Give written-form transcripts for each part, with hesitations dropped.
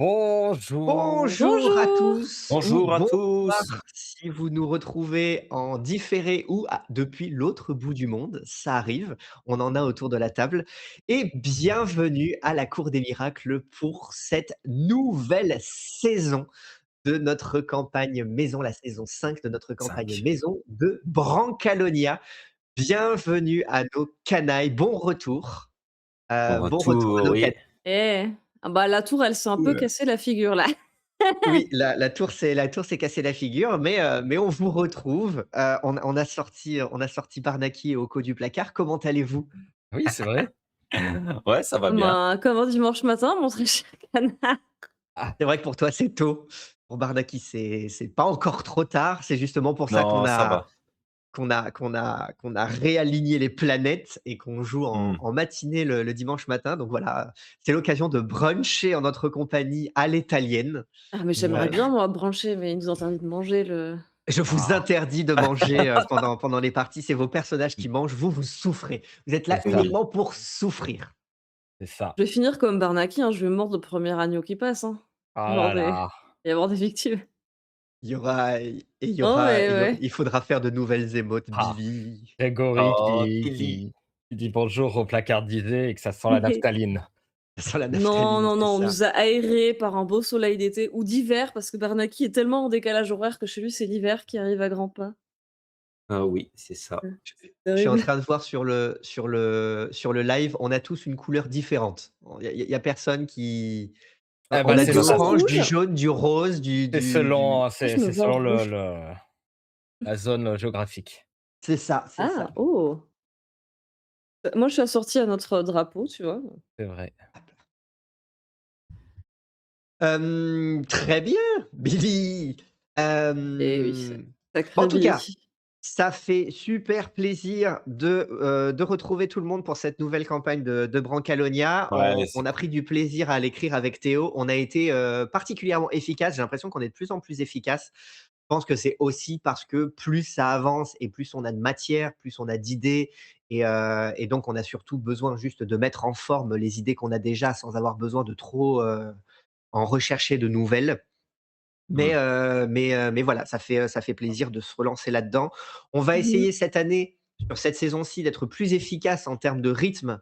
Bonjour, Bonjour à Bonjour. tous ou bonjour à bonsoir tous. si vous nous retrouvez en différé ou depuis l'autre bout du monde, ça arrive, on en a autour de la table et bienvenue à la Cour des miracles pour cette nouvelle saison de notre campagne maison, la saison 5 de notre campagne 5. maison de Brancalonia. Bienvenue à nos canailles, Bon bon retour à retour, nos oui. canailles. Eh! Ah bah, la tour, elle s'est un peu cassé la figure là. Oui, la tour s'est cassé la figure, mais on vous retrouve. On a sorti Barnaki et Oko du placard. Comment allez-vous? Oui, c'est vrai. Ouais, ça va bien. Comme un dimanche matin, mon très cher canard. Ah, c'est vrai que pour toi, c'est tôt. Pour Barnaki, c'est pas encore trop tard. C'est justement pour ça qu'on Non, ça a va. qu'on a qu'on a qu'on a réaligné les planètes et qu'on joue en Mmh. en matinée le dimanche matin. Donc voilà, c'est l'occasion de bruncher en notre compagnie à l'italienne. Ah mais j'aimerais Ouais. bien moi brancher, mais il nous interdit de manger le Je vous Ah, interdis de manger, pendant les parties, c'est vos personnages qui mangent, vous, vous souffrez. Vous êtes c'est là ça, oui. uniquement pour souffrir. c'est ça. Je vais finir comme Barnaki, hein, je vais mordre le premier agneau qui passe, hein. Ah Genre là des là. il va y avoir des victimes. Il y aura et il y Non aura mais il y aura ouais. il faudra faire de nouvelles émotes. Ah, Bibi, Grégory oh qui Billy, qui qui dit bonjour au placardisé et que ça sent la naphtaline. ça sent la Non, naphtaline, non, c'est non, on ça. nous a aérés par un beau soleil d'été ou d'hiver parce que Barnaki est tellement en décalage horaire que chez lui, c'est l'hiver qui arrive à grands pas. Ah oui, c'est ça. Je C'est je suis en terrible. train de voir sur le live, on a tous une couleur différente. Il y a personne qui Eh on bah, On a est c'est du tous orange, du rouges? jaune, du rose, du c'est du du selon Ah, c'est je me c'est vois selon le rouge. le la zone géographique. c'est ça, c'est ça. Ah! Oh! Moi, je suis assortie à notre drapeau, tu vois? C'est vrai. Très bien, Billy. Eh oui, En sacré tout cas, Billy. ça fait super plaisir de retrouver tout le monde pour cette nouvelle campagne de Brancalonia. Ouais, On c'est a cool. pris du plaisir à l'écrire avec Théo. On a été, particulièrement efficace. J'ai l'impression qu'on est de plus en plus efficace. Je pense que c'est aussi parce que plus ça avance et plus on a de matière, plus on a d'idées et donc on a surtout besoin juste de mettre en forme les idées qu'on a déjà sans avoir besoin de trop, en rechercher de nouvelles. Mais, Mmh. heu, mais, heu, mais voilà, ça fait plaisir de se relancer là-dedans. On va Mmh. essayer cette année, sur cette saison-ci, d'être plus efficace en termes de rythme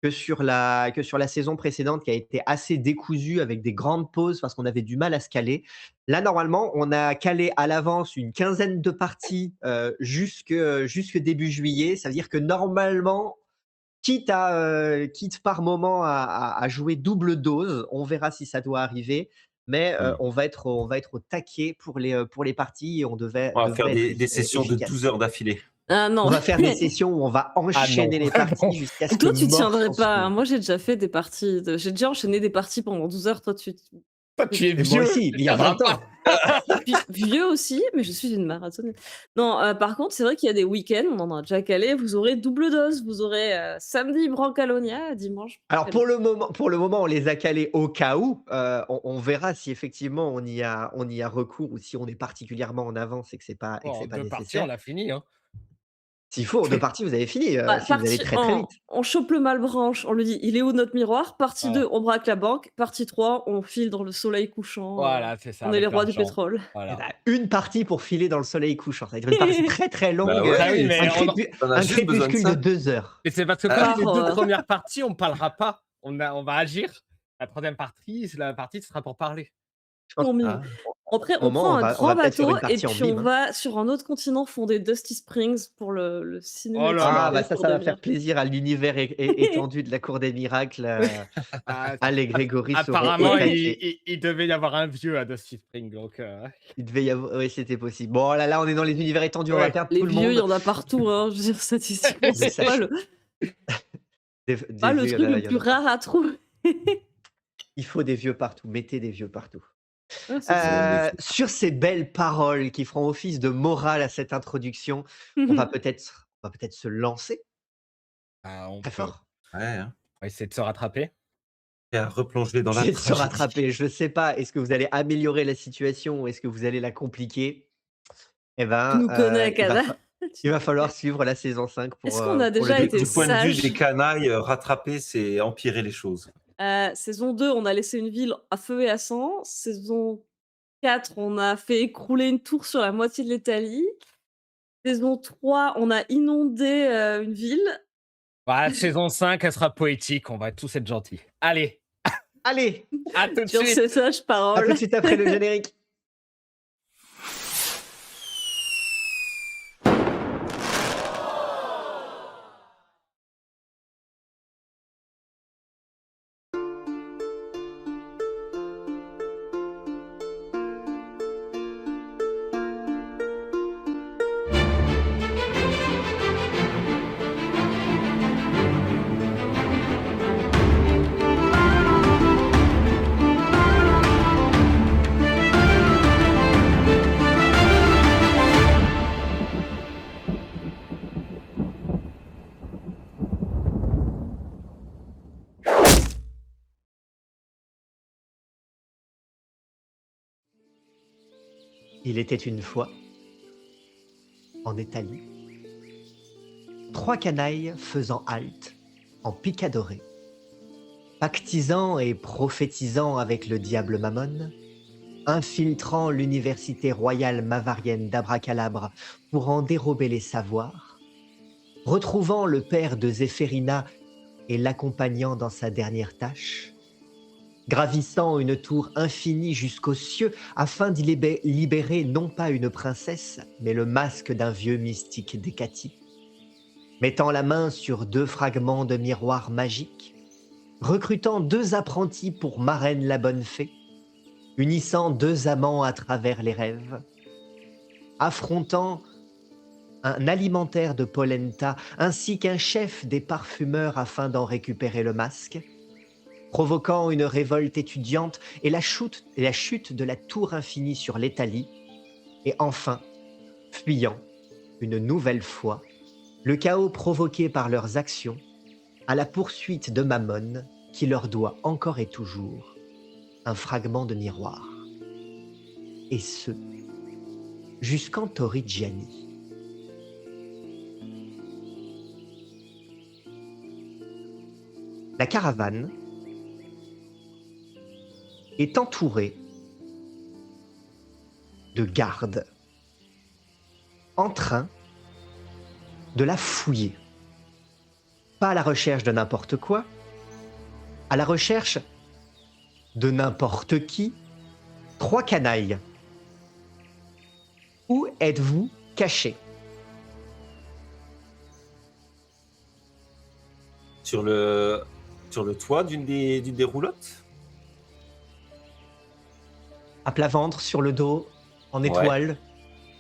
que sur la saison précédente qui a été assez décousue avec des grandes pauses parce qu'on avait du mal à se caler. Là, normalement, on a calé à l'avance une quinzaine de parties, jusque début juillet. Ça veut dire que normalement, quitte par moment à jouer double dose, on verra si ça doit arriver, mais Mmh. on va être au taquet pour les parties et on devait On va faire devrait être des sessions de 12 efficace. heures d'affilée. Ah On non. va faire des sessions où on va Ah non, enchaîner les bon. parties jusqu'à ce que Toi, tu mort tiendrais s'en pas, hein. suive. Moi, j'ai déjà fait des parties de j'ai déjà enchaîné des parties pendant 12 heures. Toi, Toi, tu es Et moi vieux, aussi, tu mais il y a tiendras 20 pas. ans. puis vieux aussi, mais je suis une marathonienne. Non, par contre, c'est vrai qu'il y a des week-ends, on en a déjà calé, vous aurez double dose. Vous aurez, samedi Brancalonia, dimanche Alors Brancalonia. pour le moment, on les a calés au cas où, on verra si effectivement on y a recours ou si on est particulièrement en avance et que c'est Bon, pas 2 parties, on nécessaire. a fini, hein. S'il faut, en 2 parties, vous avez fini, Bah, si vous allez partie très, très 1, vite. on chope le malbranche, on lui dit: «Il est où notre miroir?» Partie Voilà, 2, on braque la banque. Partie 3, on file dans le soleil couchant, voilà, c'est ça, on est les avec rois du l'argent. pétrole. Eh Voilà. bah, une partie pour filer dans le soleil couchant. Ça va être une partie très, très Bah longue, ouais, oui, un mais crépu on en a un juste besoin de crépuscule de ça. 2 heures. mais c'est parce que Par comme les 2 horreur. premières parties, on parlera pas. On va agir. La 3e partie, c'est la partie, ce sera pour parler. Je pense En mime. Ah. Après, qu'au on moment, prend on un va on grand va peut-être faire bateau une et partie en puis on mime, hein. va sur un autre continent fonder Dusty Springs pour le Oh là cinématique Ah là! de bah, la ça, Cour ça des va faire miracles. plaisir à l'univers étendu de la Cour des miracles, Ah, Al et Grégory seront au apparemment, taquet. il devait y avoir un vieux à Dusty Spring, donc Il devait y avoir oui, c'était possible. Bon, là, on est dans les univers étendus, on va ouais. perdre Les tout le vieux, il y monde. en a partout, hein. Je veux dire statistiquement, Mais c'est ça, des pas le vieux, truc le il y en plus a rare partout. à trouver. Il faut des vieux partout, mettez des vieux partout. Ah, c'est ça. Bon, des Sur ces belles paroles qui feront office de morale à cette introduction, on va peut-être se lancer bah, on très peut fort. ouais, hein. On va essayer de se rattraper. Et à replonger dans la Essayer de se tragédie. rattraper. Je ne sais pas, est-ce que vous allez améliorer la situation ou est-ce que vous allez la compliquer? Eh Tu ben, nous connais, Kada. il va falloir suivre la saison 5 Est-ce qu'on a pour le déjà Du été du découvrir. point de vue des sage? canailles, rattraper, c'est empirer les choses. Saison 2, on a laissé une ville à feu et à sang. Saison 4, on a fait écrouler une tour sur la moitié de l'Italie. Saison 3, on a inondé, une ville. Ouais, saison 5, elle sera poétique, on va tous être gentils. Allez, Allez, à tout de Sur suite. ces sages à tout paroles. de suite après le générique. Il était une fois, en Italie, 3 canailles faisant halte en Picadorée, pactisant et prophétisant avec le diable Mammon, infiltrant l'université royale mavarienne d'Abracalabre pour en dérober les savoirs, retrouvant le père de Zéphérina et l'accompagnant dans sa dernière tâche, gravissant une tour infinie jusqu'aux cieux afin d'y libérer non pas une princesse, mais le masque d'un vieux mystique d'Hécatie, mettant la main sur 2 fragments de miroir magique, recrutant 2 apprentis pour marraine la bonne fée, unissant 2 amants à travers les rêves, affrontant un alimentaire de polenta ainsi qu'un chef des parfumeurs afin d'en récupérer le masque, provoquant une révolte étudiante et la chute de la tour infinie sur l'Italie, et enfin, fuyant, une nouvelle fois, le chaos provoqué par leurs actions, à la poursuite de Mammon, qui leur doit encore et toujours un fragment de miroir. Et ce, jusqu'en Torrigiani. La caravane est entourée de gardes en train de la fouiller. Pas à la recherche de n'importe quoi, à la recherche de n'importe qui. 3 canailles. Où êtes-vous cachés? Sur le toit d'une des roulottes. À plat ventre, sur le dos, en Ouais. étoile,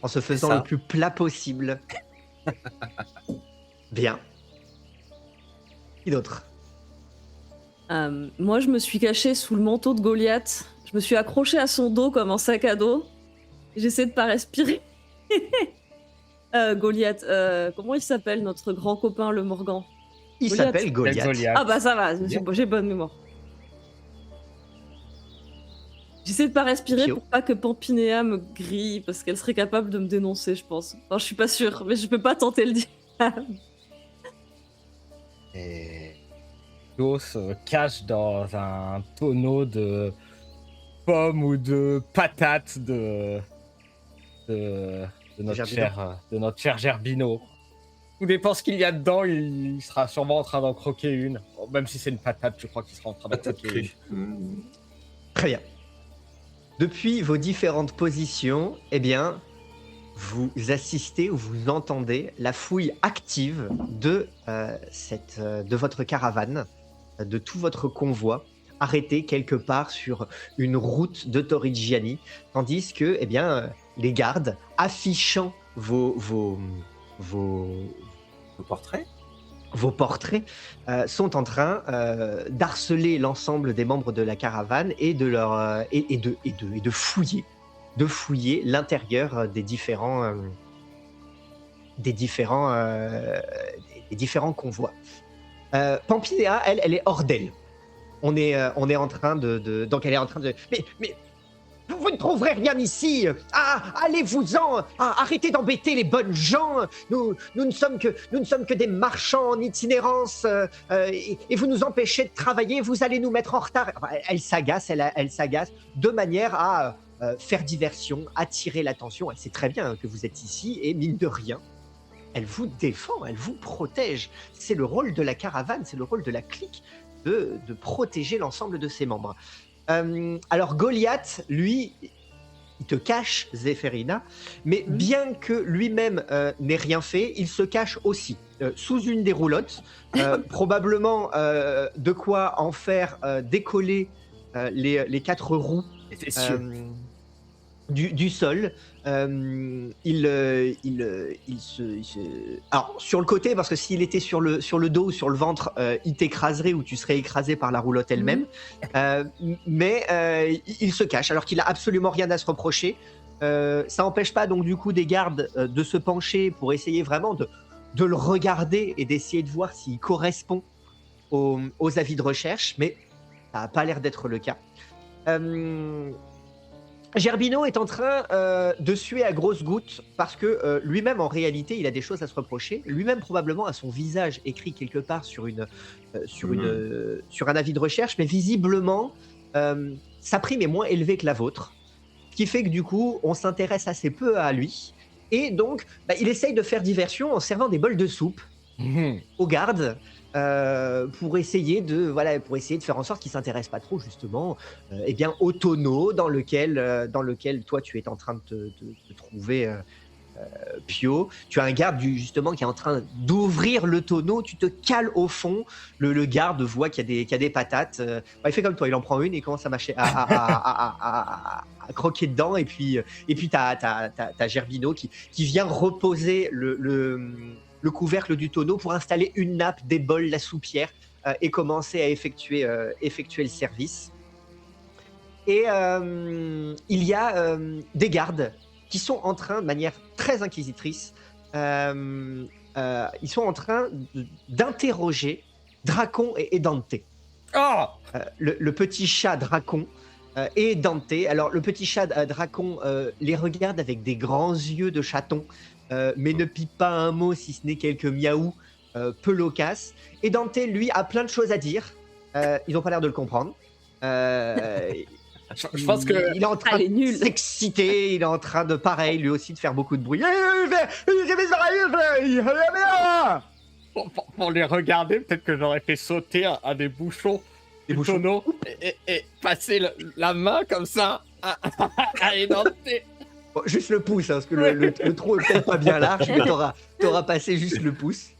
en se faisant ça. le plus plat possible. Bien. Qui d'autre? Moi, je me suis cachée sous le manteau de Goliath. Je me suis accrochée à son dos comme un sac à dos. J'essaie de pas respirer. Goliath, comment il s'appelle, notre grand copain, le Morgan? Il Goliath. s'appelle Goliath. Goliath. Ah bah ça va, j'ai bonne mémoire. J'essaie de pas respirer Pio. pour pas que Pampinéa me grille, parce qu'elle serait capable de me dénoncer, je pense. Enfin, je suis pas sûre, mais je peux pas tenter le diable. Et Pio se cache dans un tonneau de pommes ou de patates de notre cher Gerbino. Tout dépend ce qu'il y a dedans, il sera sûrement en train d'en croquer une. Bon, même si c'est une patate, je crois qu'il sera en train d'en Patate croquer une. crue. Mmh. Très bien. Depuis vos différentes positions, eh bien, vous assistez ou vous entendez la fouille active de votre caravane, de tout votre convoi, arrêté quelque part sur une route de Torrigiani, tandis que, eh bien, les gardes affichant vos portraits portraits sont en train d'harceler l'ensemble des membres de la caravane et de fouiller l'intérieur des différents convois. Pampinéa, elle est hors d'elle. On est en train de donc elle est en train de mais Vous ne trouverez rien ici. Allez-vous-en. Arrêtez d'embêter les bonnes gens. Nous ne sommes que des marchands en itinérance et vous nous empêchez de travailler. Vous allez nous mettre en retard. Enfin, elle s'agace de manière à faire diversion, attirer l'attention. Elle sait très bien que vous êtes ici et mine de rien, elle vous défend, elle vous protège. C'est le rôle de la caravane, c'est le rôle de la clique de protéger l'ensemble de ses membres. Alors Goliath, lui, il te cache Zéphérina, mais bien que lui-même n'ait rien fait, il se cache aussi sous une des roulottes, probablement de quoi en faire décoller les 4 roues du sol. Alors sur le côté, parce que s'il était sur le dos ou sur le ventre, il t'écraserait ou tu serais écrasé par la roulotte elle-même. Mais il se cache alors qu'il a absolument rien à se reprocher. Ça n'empêche pas donc du coup des gardes de se pencher pour essayer vraiment de le regarder et d'essayer de voir s'il correspond aux avis de recherche, mais ça n'a pas l'air d'être le cas. Gerbino est en train de suer à grosses gouttes parce que lui-même, en réalité, il a des choses à se reprocher. Lui-même, probablement, a son visage écrit quelque part sur un avis de recherche, mais visiblement, sa prime est moins élevée que la vôtre, ce qui fait que du coup, on s'intéresse assez peu à lui. Et donc, il essaye de faire diversion en servant des bols de soupe aux gardes. Pour essayer de faire en sorte qu'il s'intéresse pas trop justement au tonneau dans lequel toi tu es en train de te trouver, Pio. Tu as un garde justement qui est en train d'ouvrir le tonneau, tu te cales au fond, le garde voit qu'il y a des patates, il fait comme toi, il en prend une et commence à mâcher, à croquer dedans, et puis t'as Gerbino qui vient reposer le couvercle du tonneau pour installer une nappe, des bols, la soupière et commencer à effectuer le service. Et il y a des gardes qui sont en train, de manière très inquisitrice, ils sont en train d'interroger Dracon et Dante. Oh Le petit chat Dracon et Dante. Alors le petit chat Dracon les regarde avec des grands yeux de chaton, mais ne pipe pas un mot si ce n'est quelques miaou peu loquaces. Et Dante, lui, a plein de choses à dire. Ils n'ont pas l'air de le comprendre. Je pense que il est en train de s'exciter, il est en train de, pareil, lui aussi, de faire beaucoup de bruit. Pour les regarder, peut-être que j'aurais fait sauter un des bouchons du tonneau et passer la main comme ça à édenter. Bon, juste le pouce, hein, parce que le trou est peut-être pas bien large, mais t'auras passé juste le pouce.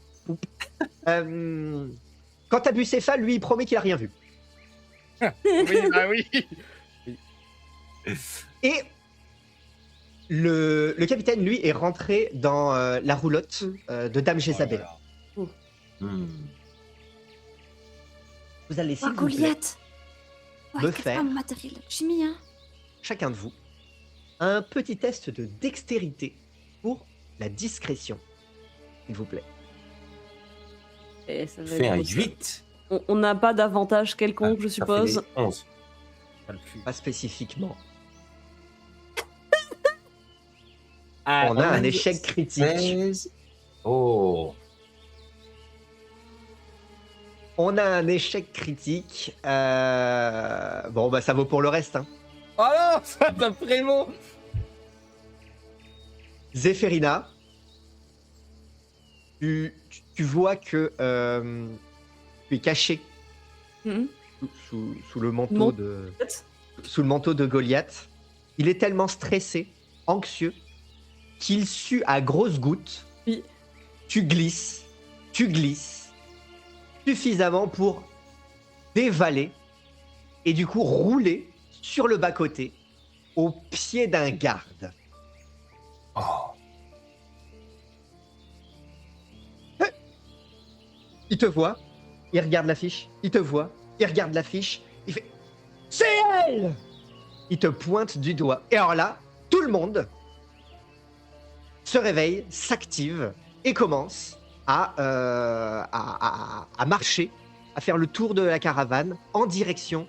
Quant à Bucéphale, lui, il promet qu'il a rien vu. Oui. Et le capitaine, lui, est rentré dans la roulotte de Dame Jézabel. Vous allez, s'il vous plaît, me faire, matériel chimie, hein. chacun de vous, un petit test de dextérité pour la discrétion, s'il vous plaît. Et ça va Fais être un autre chose. 8. On n'a pas d'avantage quelconque, je suppose. Ça fait 11. Pas spécifiquement. Ah, On a un échec critique. 16. Oh. On a un échec critique. Bon, bah ça vaut pour le reste. Hein. Oh non, ça vraiment. Zéphérina, tu vois que tu es caché sous le manteau sous le manteau de Goliath. Il est tellement stressé, anxieux, qu'il sue à grosses gouttes. Oui. Tu glisses suffisamment pour dévaler et du coup rouler sur le bas-côté au pied d'un garde. Oh. Il te voit, il regarde l'affiche, il te voit, il regarde l'affiche, il fait « C'est elle !» Il te pointe du doigt. Et alors là, tout le monde se réveille, s'active et commence à marcher, à faire le tour de la caravane en direction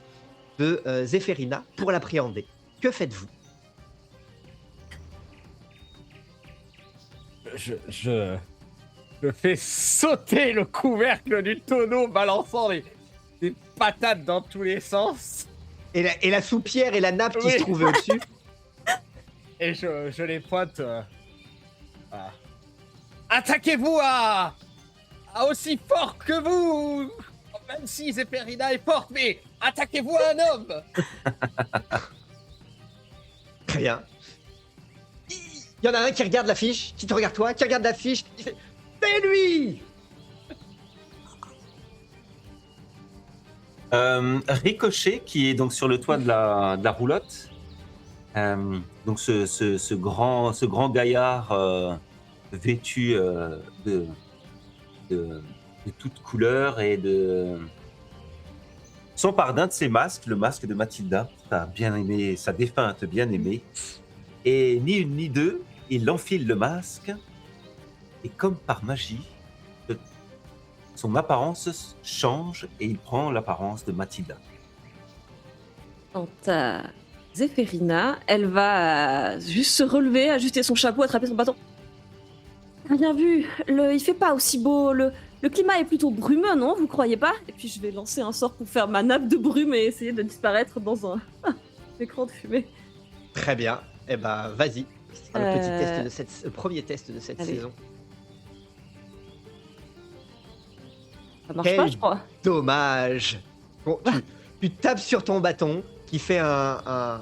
de Zéphérina pour l'appréhender. Que faites-vous? Je fais sauter le couvercle du tonneau, balançant des patates dans tous les sens. Et la soupière et la nappe qui Oui. se trouvaient au-dessus? Et je les pointe. À- Attaquez-vous à aussi fort que vous. Même si Zéphérina est forte, mais attaquez-vous à un homme. Très bien. Il y en a un qui regarde l'affiche, qui te regarde toi, qui regarde l'affiche, qui fait c'est lui! Ricochet, qui est donc sur le toit de la roulotte. Donc ce grand gaillard vêtu de toutes couleurs et s'empare d'un de ses masques, le masque de Mathilda, sa défunte bien-aimée. Et ni une ni deux, il enfile le masque et comme par magie, son apparence change et il prend l'apparence de Mathilda. Quant à Zéphérina, elle va juste se relever, ajuster son chapeau, attraper son bâton. Bien vu, il fait pas aussi beau, le climat est plutôt brumeux, non? Vous croyez pas? Et puis je vais lancer un sort pour faire ma nappe de brume et essayer de disparaître dans un écran de fumée. Très bien. Eh ben, vas-y. Ce sera le premier test de cette Allez. saison. Ça marche pas, je crois. Dommage. Bon, tu tapes sur ton bâton qui fait un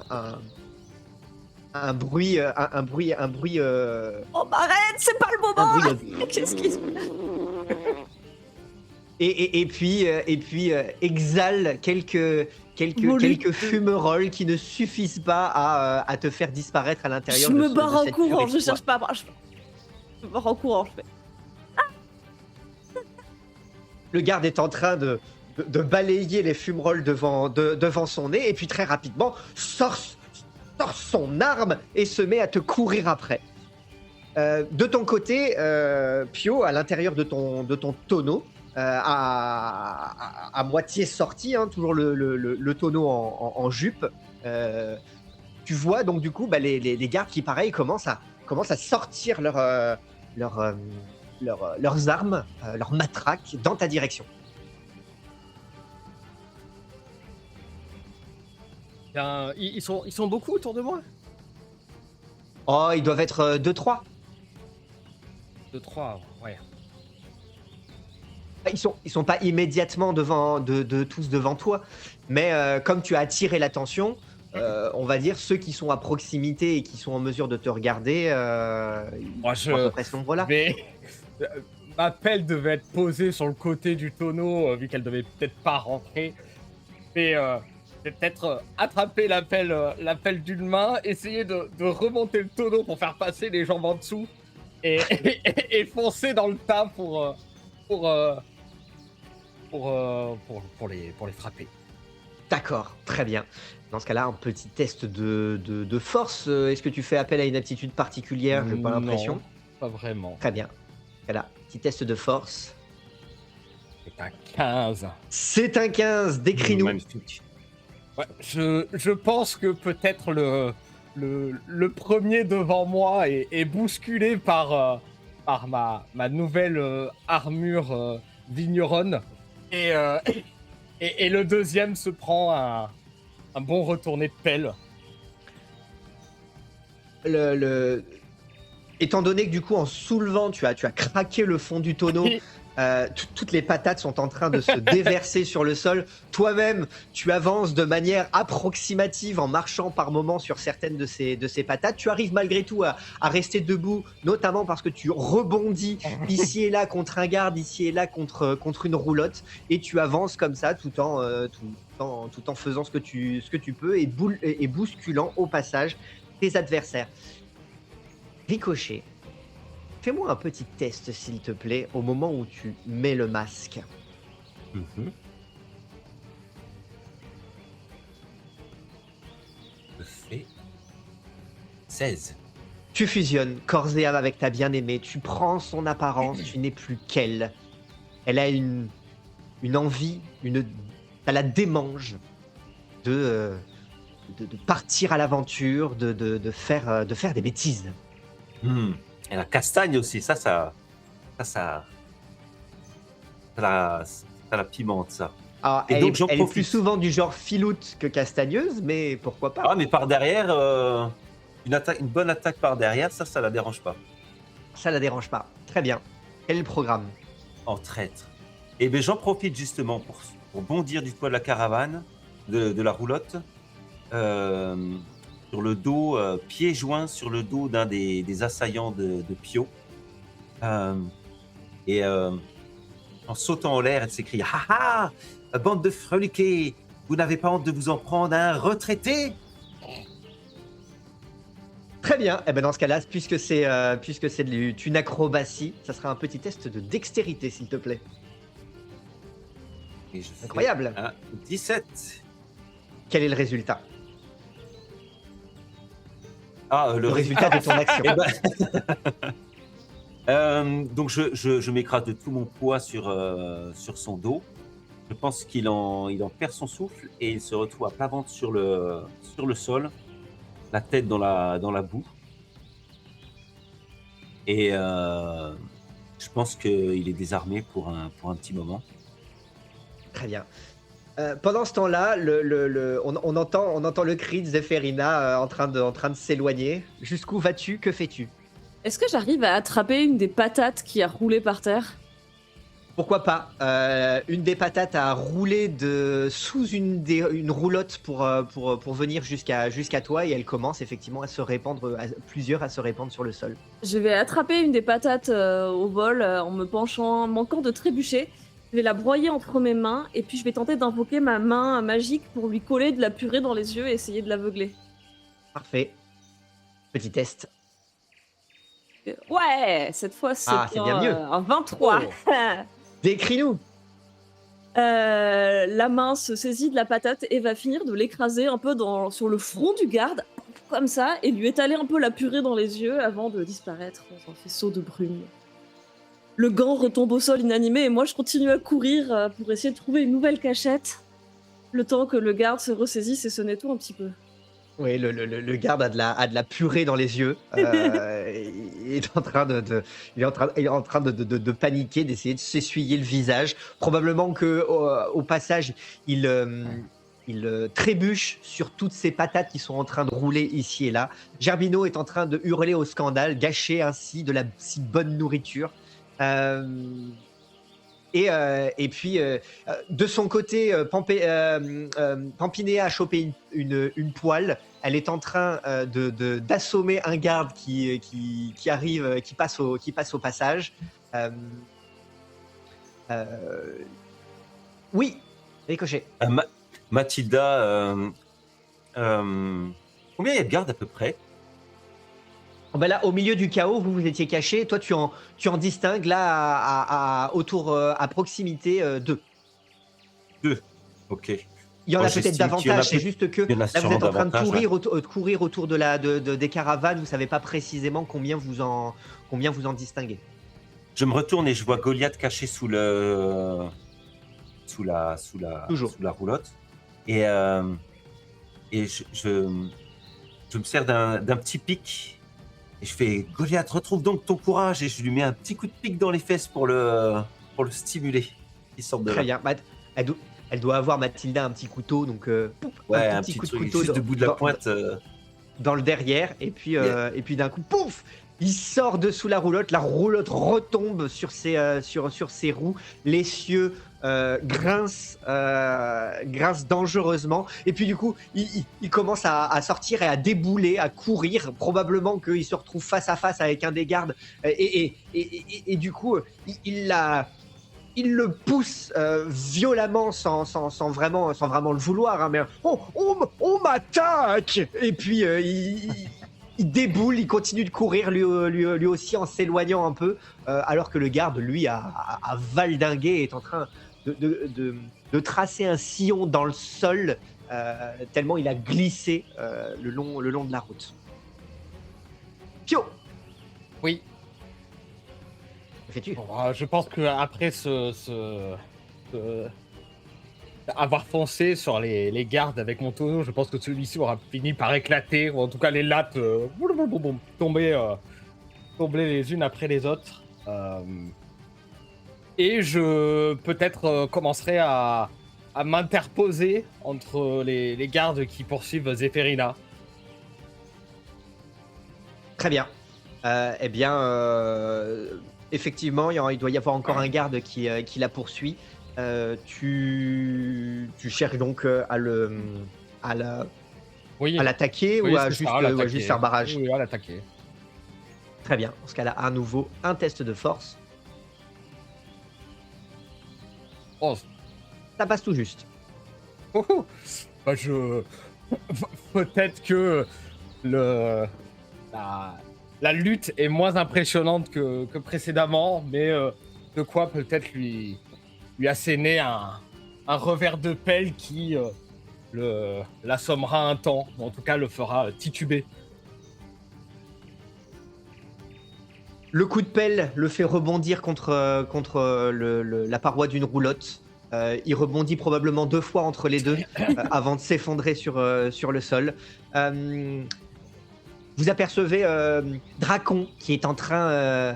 bruit, un bruit. Oh, bah arrête, c'est pas le Un moment! bruit Qu'est-ce qui se et puis exhale quelques fumerolles qui ne suffisent pas à te faire disparaître à l'intérieur Je de me ce- barre de en cette courant, pure je espoir. cherche pas. Je me barre en courant, je fais. Le garde est en train de balayer les fumerolles devant son nez et puis très rapidement sort son arme et se met à te courir après. De ton côté, Pio, à l'intérieur de ton tonneau, à moitié sorti, hein, toujours le tonneau en jupe, tu vois donc du coup les gardes qui pareil commencent à sortir leurs armes, leurs matraques dans ta direction. Bien, ils sont beaucoup autour de moi. Oh, ils doivent être 2-3. 2-3, ouais. Ils sont pas immédiatement tous devant toi, mais comme tu as attiré l'attention, on va dire ceux qui sont à proximité et qui sont en mesure de te regarder, Moi, ils sont à peu près ce nombre-là. Mais ma pelle devait être posée sur le côté du tonneau, vu qu'elle devait peut-être pas rentrer. Mais je vais peut-être attraper la pelle d'une main, essayer de remonter le tonneau pour faire passer les jambes en dessous et foncer dans le tas pour les frapper. D'accord, très bien. Dans ce cas-là, un petit test de force. Est-ce que tu fais appel à une aptitude particulière? J'ai pas Non, l'impression. Pas vraiment. Très bien. Voilà, petit test de force. C'est un 15. C'est un 15, décris-nous. Magnifique. Ouais, je pense que peut-être le premier devant moi est bousculé par ma nouvelle armure vigneronne. Et le deuxième se prend un bon retourné de pelle. Étant donné que du coup en soulevant tu as craqué le fond du tonneau, toutes les patates sont en train de se déverser sur le sol. Toi-même tu avances de manière approximative en marchant par moments sur certaines de ces patates. Tu arrives malgré tout à rester debout, notamment parce que tu rebondis ici et là contre un garde, ici et là contre une roulotte, et tu avances comme ça tout en faisant ce que tu peux et bousculant au passage tes adversaires. Ricochet, fais-moi un petit test, s'il te plaît, au moment où tu mets le masque. Mhm. Je fais 16. Tu fusionnes corps et âme avec ta bien-aimée, tu prends son apparence, tu n'es plus qu'elle. Elle a une envie, t'as la démange de de partir à l'aventure, de faire des bêtises. Et la castagne aussi, ça la pimente, ça. Alors, Et donc, j'en elle est plus profite. souvent du genre filoute que castagneuse, mais pourquoi pas? Ah, mais par derrière, une bonne attaque par derrière, ça la dérange pas. Ça la dérange pas. Très bien. Quel est le programme? En traître. Et bien, j'en profite justement pour bondir du toit de la caravane, de la roulotte, sur le dos, pieds joints sur le dos d'un des assaillants de Pio. Et en sautant en l'air, elle s'écrie: Ah ah, bande de freluqués, vous n'avez pas honte de vous en prendre à un retraité? Très bien. Et ben dans ce cas-là, puisque c'est une acrobatie, ça sera un petit test de dextérité, s'il te plaît. Et je fais Incroyable. un 17. Quel est le résultat? Ah, Le résultat de ton action. Eh ben, donc je m'écrase de tout mon poids sur son dos. Je pense qu'il en perd son souffle et il se retrouve à plat ventre sur le sol, la tête dans la boue. Et je pense qu'il est désarmé pour un petit moment. Très bien. Pendant ce temps-là, on entend le cri de Zéphérina en train de s'éloigner. Jusqu'où vas-tu? Que fais-tu? Est-ce que j'arrive à attraper une des patates qui a roulé par terre? Pourquoi pas? Une des patates a roulé sous une roulotte pour venir jusqu'à toi et elle commence effectivement à se répandre, plusieurs à se répandre sur le sol. Je vais attraper une des patates au vol en me penchant, manquant de trébucher. Je vais la broyer entre mes mains et puis je vais tenter d'invoquer ma main magique pour lui coller de la purée dans les yeux et essayer de l'aveugler. Parfait. Petit test. Ouais, cette fois c'est Ah, c'est bien mieux. un 23. Décris-nous. La main se saisit de la patate et va finir de l'écraser un peu sur le front du garde, comme ça, et lui étaler un peu la purée dans les yeux avant de disparaître dans un faisceau de brume. Le gant retombe au sol inanimé et moi je continue à courir pour essayer de trouver une nouvelle cachette. Le temps que le garde se ressaisisse et se nettoie un petit peu. Oui, le garde a de la purée dans les yeux. Il est en train de paniquer, d'essayer de s'essuyer le visage. Probablement que au passage, il trébuche sur toutes ces patates qui sont en train de rouler ici et là. Gerbino est en train de hurler au scandale, gâcher ainsi de la si bonne nourriture. Et puis, de son côté, Pampinéa a chopé une poêle. Elle est en train d'assommer un garde qui arrive, qui passe au passage. Oui, ricochet. Mathilda, combien il y a de gardes à peu près? Ben là, au milieu du chaos, vous étiez caché. Toi, tu en distingues là à proximité 2. 2. Ok. Il y en a J'estime peut-être qu'il y en a davantage, c'est juste que il y en a là vous sûrement êtes en train de davantage, courir autour des caravanes, vous savez pas précisément combien vous en distinguez. Je me retourne et je vois Goliath caché sous la Toujours. roulotte. Et je me sers d'un petit pic. Et je fais: Goliath, retrouve donc ton courage. Et je lui mets un petit coup de pic dans les fesses pour le stimuler. Il sort de Très là. bien. Bah, elle doit avoir Mathilda un petit couteau, donc Ouais, un un petit petit coup de truc couteau juste debout de la pointe. dans le derrière, et puis Yeah. d'un coup, pouf, il sort de sous la roulotte retombe sur ses roues, l'essieu grince dangereusement, et puis du coup, il commence à sortir et à débouler, à courir, probablement qu'il se retrouve face à face avec un des gardes, et du coup, il le pousse violemment sans vraiment le vouloir, hein, mais on m'attaque, et puis il déboule, il continue de courir lui aussi en s'éloignant un peu, alors que le garde lui a valdingué et est en train de tracer un sillon dans le sol, tellement il a glissé le long de la route. Pio, Oui. que fais-tu? Bon, je pense qu'après avoir foncé sur les gardes avec mon tonneau, je pense que celui-ci aura fini par éclater, ou en tout cas les lattes boum, boum, boum, boum, tomber les unes après les autres. Et je peut-être commencerai à m'interposer entre les gardes qui poursuivent Zéphérina. Très bien. Eh bien, effectivement, il doit y avoir encore un garde qui la poursuit. Tu cherches donc à Oui, l'attaquer oui, ou à c'est juste, ça, à ou à l'attaquer. juste faire barrage? Oui, à l'attaquer. Très bien. Dans ce cas-là, à nouveau, un test de force. Oh, Ça passe tout juste. oh, oh. Bah, peut-être que le la, la lutte est moins impressionnante que précédemment, mais de quoi peut-être lui asséner un revers de pelle qui l'assommera un temps, ou en tout cas le fera tituber. Le coup de pelle le fait rebondir contre la paroi d'une roulotte. Il rebondit probablement 2 fois entre les deux avant de s'effondrer sur le sol. Vous apercevez Dracon qui est en train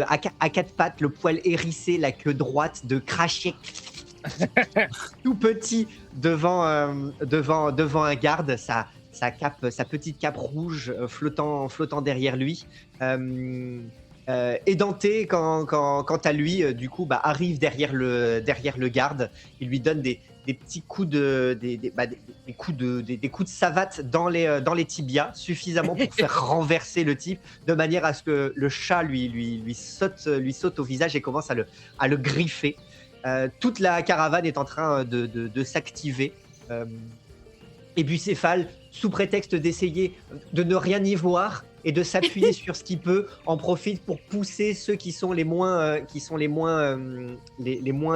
à 4 pattes, le poil hérissé, la queue droite, de cracher tout petit devant un garde, sa petite cape rouge flottant derrière lui. Édenté quant à lui, du coup, arrive derrière le garde. Il lui donne des petits coups des coups de savate dans les tibias, suffisamment pour faire renverser le type, de manière à ce que le chat lui saute au visage et commence à le griffer. Toute la caravane est en train de s'activer. Et Bucéphale, sous prétexte d'essayer de ne rien y voir et de s'appuyer sur ce qu'il peut, en profite pour pousser ceux qui sont les moins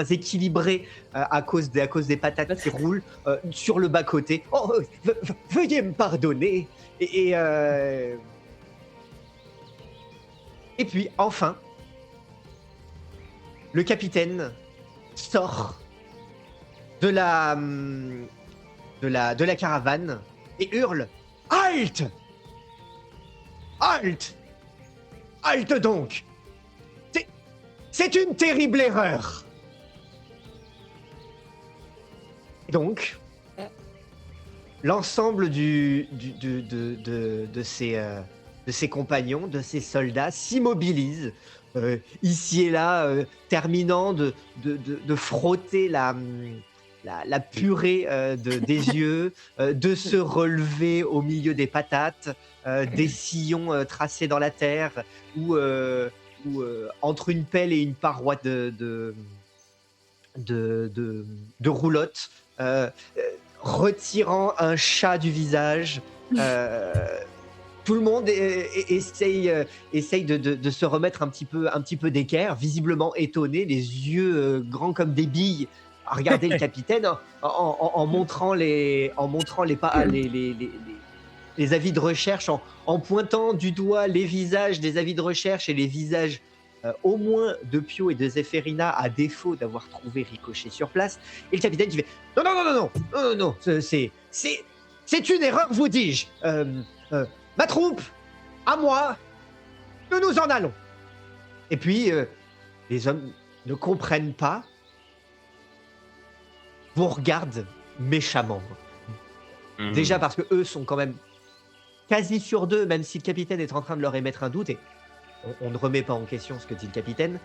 équilibrés à cause des patates qui roulent sur le bas-côté. Oh, veuillez me pardonner. Et puis, enfin, le capitaine sort de la caravane et hurle « Halte ! Halte ! Halte donc ! C'est une terrible erreur !» Et donc, l'ensemble de ses compagnons, de ses soldats s'immobilise ici et là, terminant de frotter la purée des yeux, de se relever au milieu des patates, des sillons tracés dans la terre, ou entre une pelle et une paroi de roulotte, retirant un chat du visage. Tout le monde essaye de se remettre un petit peu d'équerre, visiblement étonné, les yeux grands comme des billes, à regarder le capitaine en montrant les avis de recherche, en pointant du doigt les visages des avis de recherche et les visages au moins de Pio et de Zéphérina, à défaut d'avoir trouvé Ricochet sur place. Et le capitaine qui fait non, c'est une erreur, vous dis-je. Ma troupe, à moi, nous en allons. Et puis, les hommes ne comprennent pas, vous regardent méchamment. Déjà parce que eux sont quand même quasi sûrs d'eux, même si le capitaine est en train de leur émettre un doute, et on ne remet pas en question ce que dit le capitaine.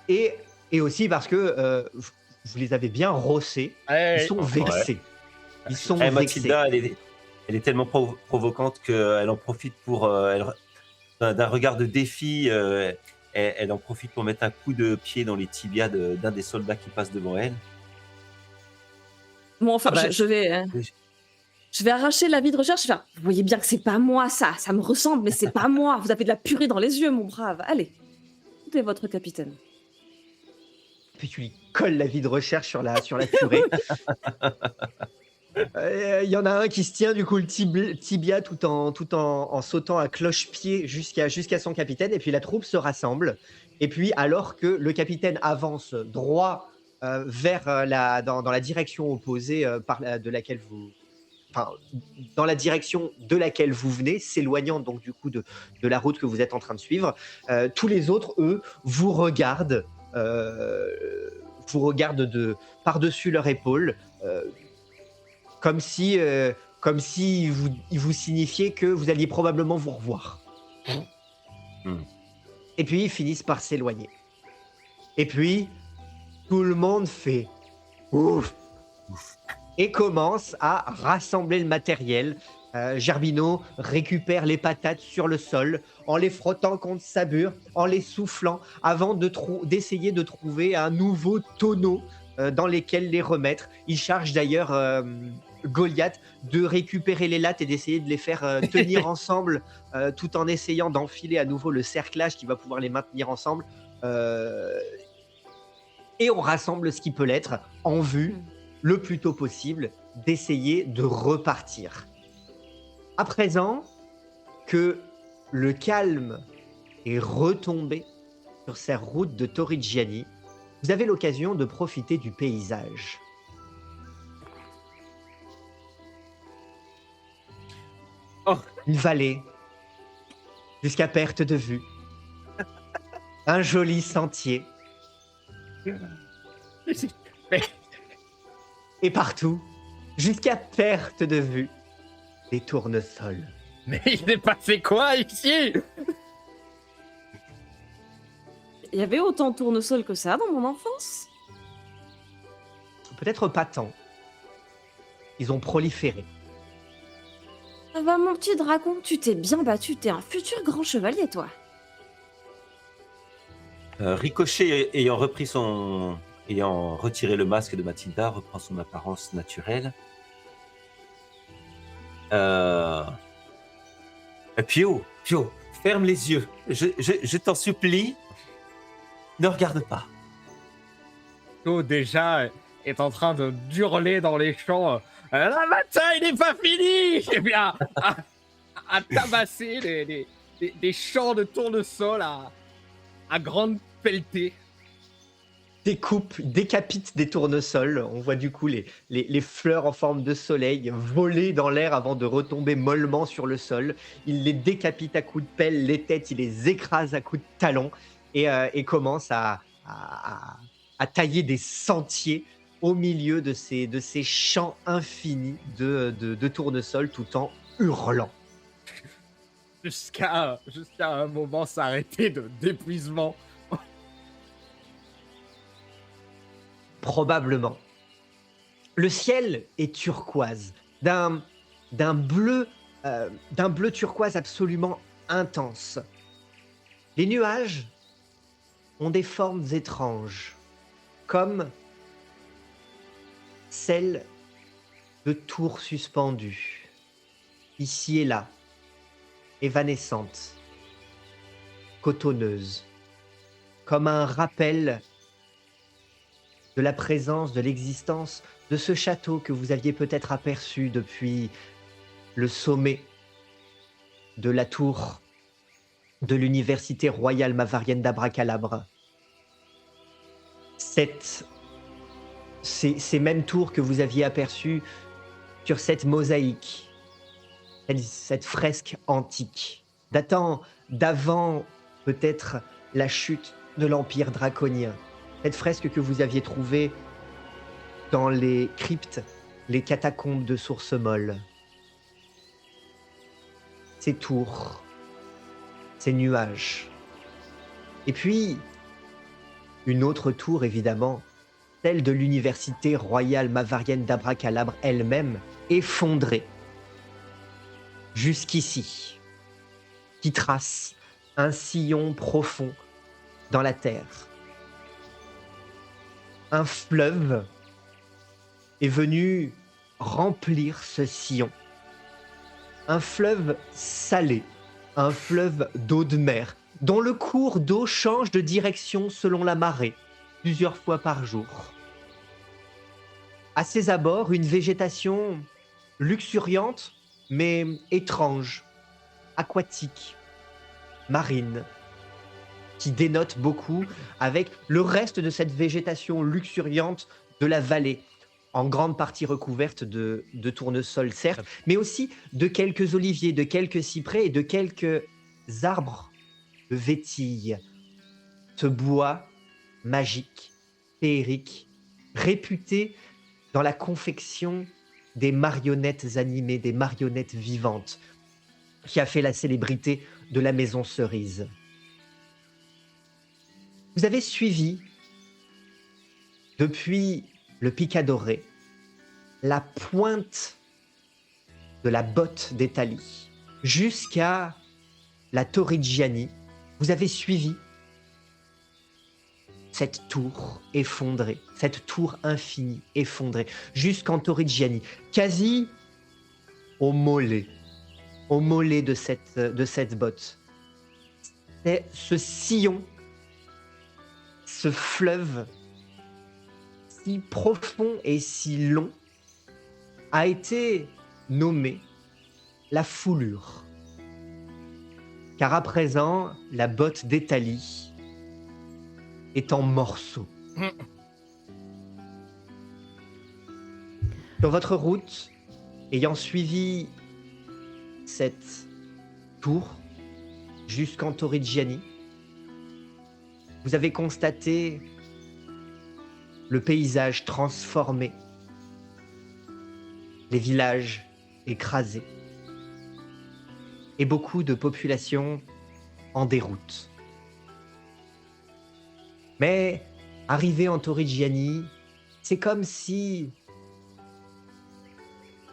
Et aussi parce que vous les avez bien rossés, ils sont vexés. Ils sont vexés. Mathilda, elle est tellement provocante qu'elle en profite pour... d'un regard de défi, elle en profite pour mettre un coup de pied dans les tibias d'un des soldats qui passe devant elle. Bon, enfin, je vais arracher l'avis de recherche. Vous voyez bien que c'est pas moi, ça me ressemble, mais c'est pas moi. Vous avez de la purée dans les yeux, mon brave. Allez, écoutez votre capitaine. Puis tu lui colles l'avis de recherche sur la purée. Il y en a un qui se tient du coup le tibia tout en sautant à cloche-pied jusqu'à son capitaine, et puis la troupe se rassemble. Et puis alors que le capitaine avance droit vers dans la direction opposée de laquelle enfin, dans la direction de laquelle vous venez, s'éloignant donc du coup de la route que vous êtes en train de suivre. Tous les autres, eux, vous regardent par-dessus leur épaule, comme si, ils vous signifiaient que vous alliez probablement vous revoir. Hmm. Et puis ils finissent par s'éloigner. Et puis tout le monde fait ouf et commence à rassembler le matériel. Gerbino récupère les patates sur le sol en les frottant contre sa bure, en les soufflant, avant d'essayer de trouver un nouveau tonneau dans lesquels les remettre. Il charge d'ailleurs Goliath de récupérer les lattes et d'essayer de les faire tenir ensemble, tout en essayant d'enfiler à nouveau le cerclage qui va pouvoir les maintenir ensemble. Et on rassemble ce qui peut l'être en vue, le plus tôt possible, d'essayer de repartir. À présent que le calme est retombé sur ces routes de Torrigiani, vous avez l'occasion de profiter du paysage. Oh. Une vallée, jusqu'à perte de vue. Un joli sentier. Et partout, jusqu'à perte de vue, des tournesols. Mais il s'est passé quoi ici? Il y avait autant de tournesols que ça dans mon enfance? Peut-être pas tant. Ils ont proliféré. Ça va, mon petit dragon, tu t'es bien battu, t'es un futur grand chevalier, toi. Ricochet, ayant retiré le masque de Mathilda, reprend son apparence naturelle. Pio, ferme les yeux. Je t'en supplie, ne regarde pas. Pio déjà est en train de hurler dans les champs. La bataille n'est pas finie. Eh bien, à tabasser des champs de tournesol à grande pelletée. Décapite des tournesols. On voit du coup les fleurs en forme de soleil voler dans l'air avant de retomber mollement sur le sol. Il les décapite à coups de pelle, les têtes, il les écrase à coups de talon et commence à tailler des sentiers au milieu de ces champs infinis de tournesols tout en hurlant. Jusqu'à un moment s'arrêter d'épuisement. Probablement. Le ciel est turquoise, d'un bleu turquoise absolument intense. Les nuages ont des formes étranges, comme celles de tours suspendues, ici et là, évanescentes, cotonneuses, comme un rappel de la présence, de l'existence de ce château que vous aviez peut-être aperçu depuis le sommet de la tour de l'Université royale mavarienne d'Abracalabre. Ces mêmes tours que vous aviez aperçues sur cette mosaïque, cette fresque antique, datant d'avant peut-être la chute de l'Empire draconien. Cette fresque que vous aviez trouvée dans les cryptes, les catacombes de Source-Molle. Ces tours, ces nuages. Et puis, une autre tour, évidemment, celle de l'Université royale mavarienne d'Abracalabre elle-même, effondrée jusqu'ici, qui trace un sillon profond dans la terre. Un fleuve est venu remplir ce sillon. Un fleuve salé, un fleuve d'eau de mer, dont le cours d'eau change de direction selon la marée, plusieurs fois par jour. À ses abords, une végétation luxuriante, mais étrange, aquatique, marine. qui dénote beaucoup avec le reste de cette végétation luxuriante de la vallée, en grande partie recouverte de tournesols, certes, mais aussi de quelques oliviers, de quelques cyprès et de quelques arbres de vétille. Ce bois magique, féerique, réputé dans la confection des marionnettes animées, des marionnettes vivantes, qui a fait la célébrité de la maison Cerise. Vous avez suivi, depuis le Picadoré, la pointe de la botte d'Italie jusqu'à la Torrigiani. Vous avez suivi cette tour effondrée, cette tour infinie effondrée, jusqu'en Torrigiani, quasi au mollet de cette botte. C'est ce sillon, ce fleuve si profond et si long a été nommé la foulure. Car à présent, la botte d'Italie est en morceaux. Sur votre route, ayant suivi cette tour jusqu'en Torrigiani, vous avez constaté le paysage transformé, les villages écrasés et beaucoup de populations en déroute. Mais arrivé en Torrigiani, c'est comme si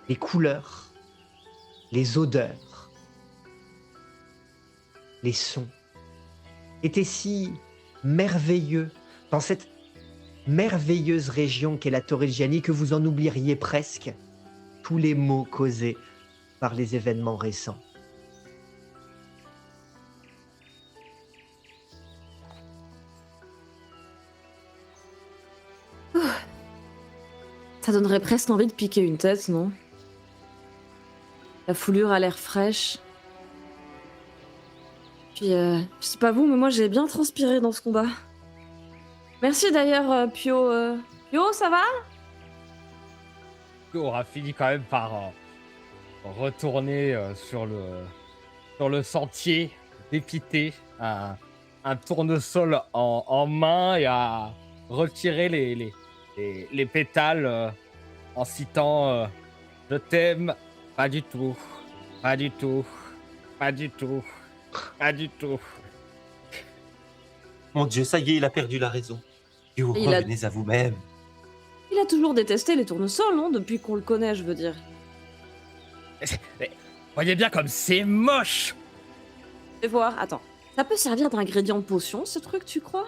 les couleurs, les odeurs, les sons étaient si merveilleux dans cette merveilleuse région qu'est la Torrigiani que vous en oublieriez presque tous les maux causés par les événements récents. Ça donnerait presque envie de piquer une tête, non? La foulure a l'air fraîche. Puis, je sais pas vous, mais moi j'ai bien transpiré dans ce combat. Merci d'ailleurs, Pio. Pio, ça va? On aura fini quand même par retourner sur le sentier, dépiter un tournesol en main et à retirer les pétales en citant je t'aime, pas du tout, pas du tout, pas du tout, pas du tout. Mon Dieu, ça y est, il a perdu la raison. Pio, Il a- revenez à vous-même. Il a toujours détesté les tournesols, non? Depuis qu'on le connaît, je veux dire. Mais, voyez bien comme c'est moche. Fais voir, attends. Ça peut servir d'ingrédient de potion, ce truc, tu crois?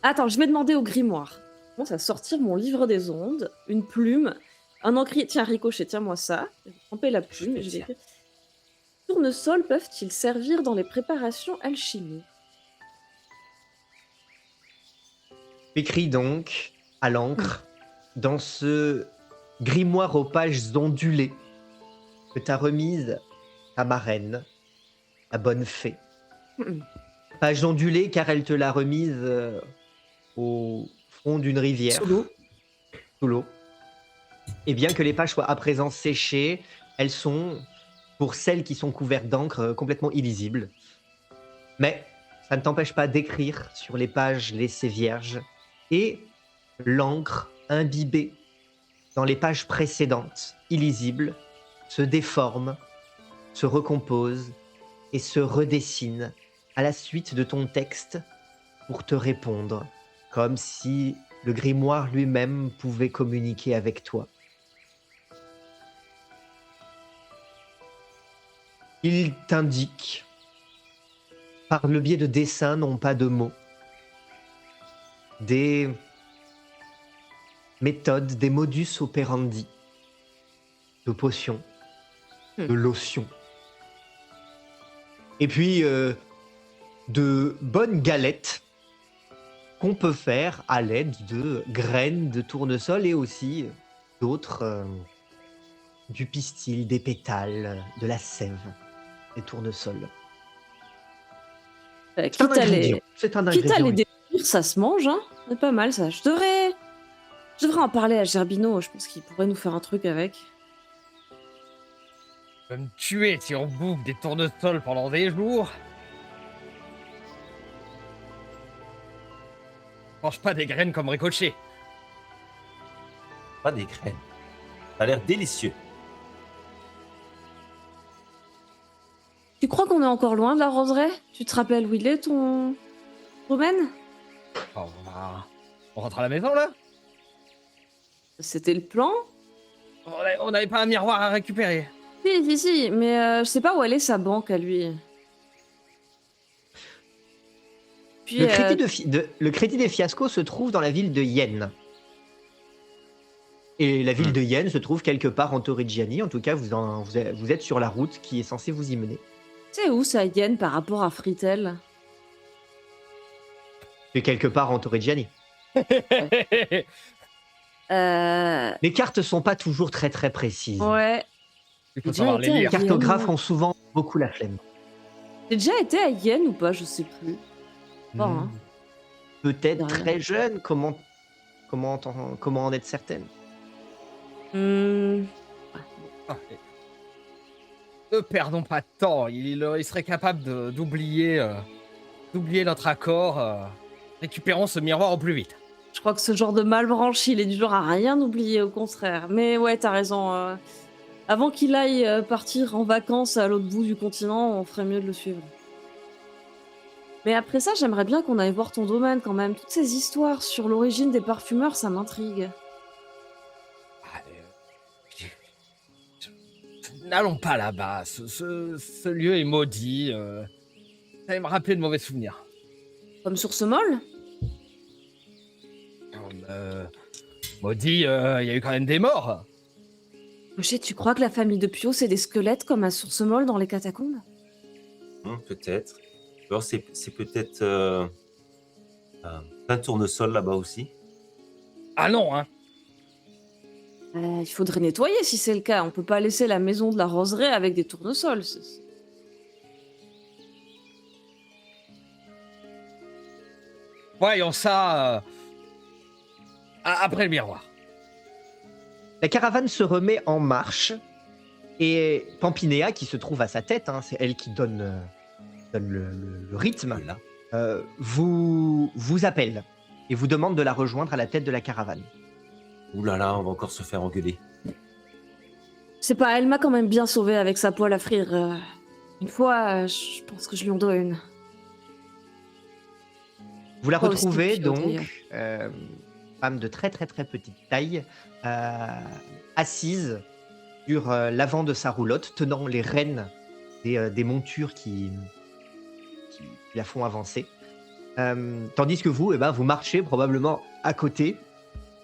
Attends, je vais demander au grimoire. Bon, ça va sortir mon livre des ondes, une plume, un encrier. Tiens, Ricochet, tiens-moi ça. Je vais tremper la plume et je vais écrire. Tournesols peuvent-ils servir dans les préparations alchimiques? Écrit donc à l'encre dans ce grimoire aux pages ondulées que t'a remise ta marraine, la bonne fée. Mhm. Page ondulée car elle te l'a remise au fond d'une rivière. Sous l'eau. Et bien que les pages soient à présent séchées, elles sont, pour celles qui sont couvertes d'encre, complètement illisibles. Mais ça ne t'empêche pas d'écrire sur les pages laissées vierges. Et l'encre imbibée dans les pages précédentes, illisible, se déforme, se recompose et se redessine à la suite de ton texte pour te répondre, comme si le grimoire lui-même pouvait communiquer avec toi. Il t'indique, par le biais de dessins, non pas de mots, des méthodes, des modus operandi, de potions, de lotions. Et puis, de bonnes galettes qu'on peut faire à l'aide de graines de tournesol et aussi d'autres, du pistil, des pétales, de la sève, des tournesols. C'est un Quitte à ingrédient. les, C'est un quitte à ingrédient. les oui. détruire, ça se mange, hein. C'est pas mal ça. Je devrais en parler à Gerbino. Je pense qu'il pourrait nous faire un truc avec. Tu vas me tuer si on bouffe des tournesols pendant des jours. Mange pas des graines comme Ricochet. Pas des graines. Ça a l'air délicieux. Tu crois qu'on est encore loin de la roseraie? Tu te rappelles où il est, ton domaine? Oh, on rentre à la maison là. C'était le plan? On n'avait pas un miroir à récupérer. Si, mais je sais pas où elle est sa banque à lui. Puis, Le crédit des fiascos se trouve dans la ville de Yen. Et la ville de Yen se trouve quelque part en Torrigiani. En tout cas, vous êtes sur la route qui est censée vous y mener. c'est où ça yen par rapport à Fritel? C'est quelque part en Torrigiani. Les cartes sont pas toujours très très précises. Ouais. Il faut J'ai savoir déjà les été lire. à Les cartographes ont souvent beaucoup la flemme. J'ai déjà été à Yen ou pas? Je sais plus. Bon, hein. Peut-être De rien. très jeune, comment en être certaine? Hmm, Ne perdons pas de temps. Il serait capable d'oublier notre accord. Récupérons ce miroir au plus vite. je crois que ce genre de malbranche, il est du genre à rien oublier, au contraire. Mais ouais, t'as raison. Avant qu'il aille partir en vacances à l'autre bout du continent, on ferait mieux de le suivre. Mais après ça, j'aimerais bien qu'on aille voir ton domaine quand même. Toutes ces histoires sur l'origine des parfumeurs, ça m'intrigue. Ah, N'allons pas là-bas. Ce lieu est maudit. Ça va me rappeler de mauvais souvenirs. Comme Source Molle? Maudit, il y a eu quand même des morts. Clocher, tu crois que la famille de Pio, c'est des squelettes comme à Source Molle dans les catacombes? Peut-être. Alors, c'est peut-être un tournesol là-bas aussi. Ah non, hein. Il faudrait nettoyer si c'est le cas. On peut pas laisser la maison de la roseraie avec des tournesols. Voyons ça après le miroir. La caravane se remet en marche et Pampinéa, qui se trouve à sa tête, hein, c'est elle qui donne le rythme, Voilà. vous appelle et vous demande de la rejoindre à la tête de la caravane. Ouh là là, on va encore se faire engueuler. C'est pas, elle m'a quand même bien sauvé avec sa poêle à frire. Une fois, je pense que je lui en dois une. Vous la Pas aussi retrouvez Pio, d'ailleurs. donc, femme de très très très petite taille, assise sur l'avant de sa roulotte, tenant les rênes des montures qui la font avancer. Tandis que vous, vous marchez probablement à côté.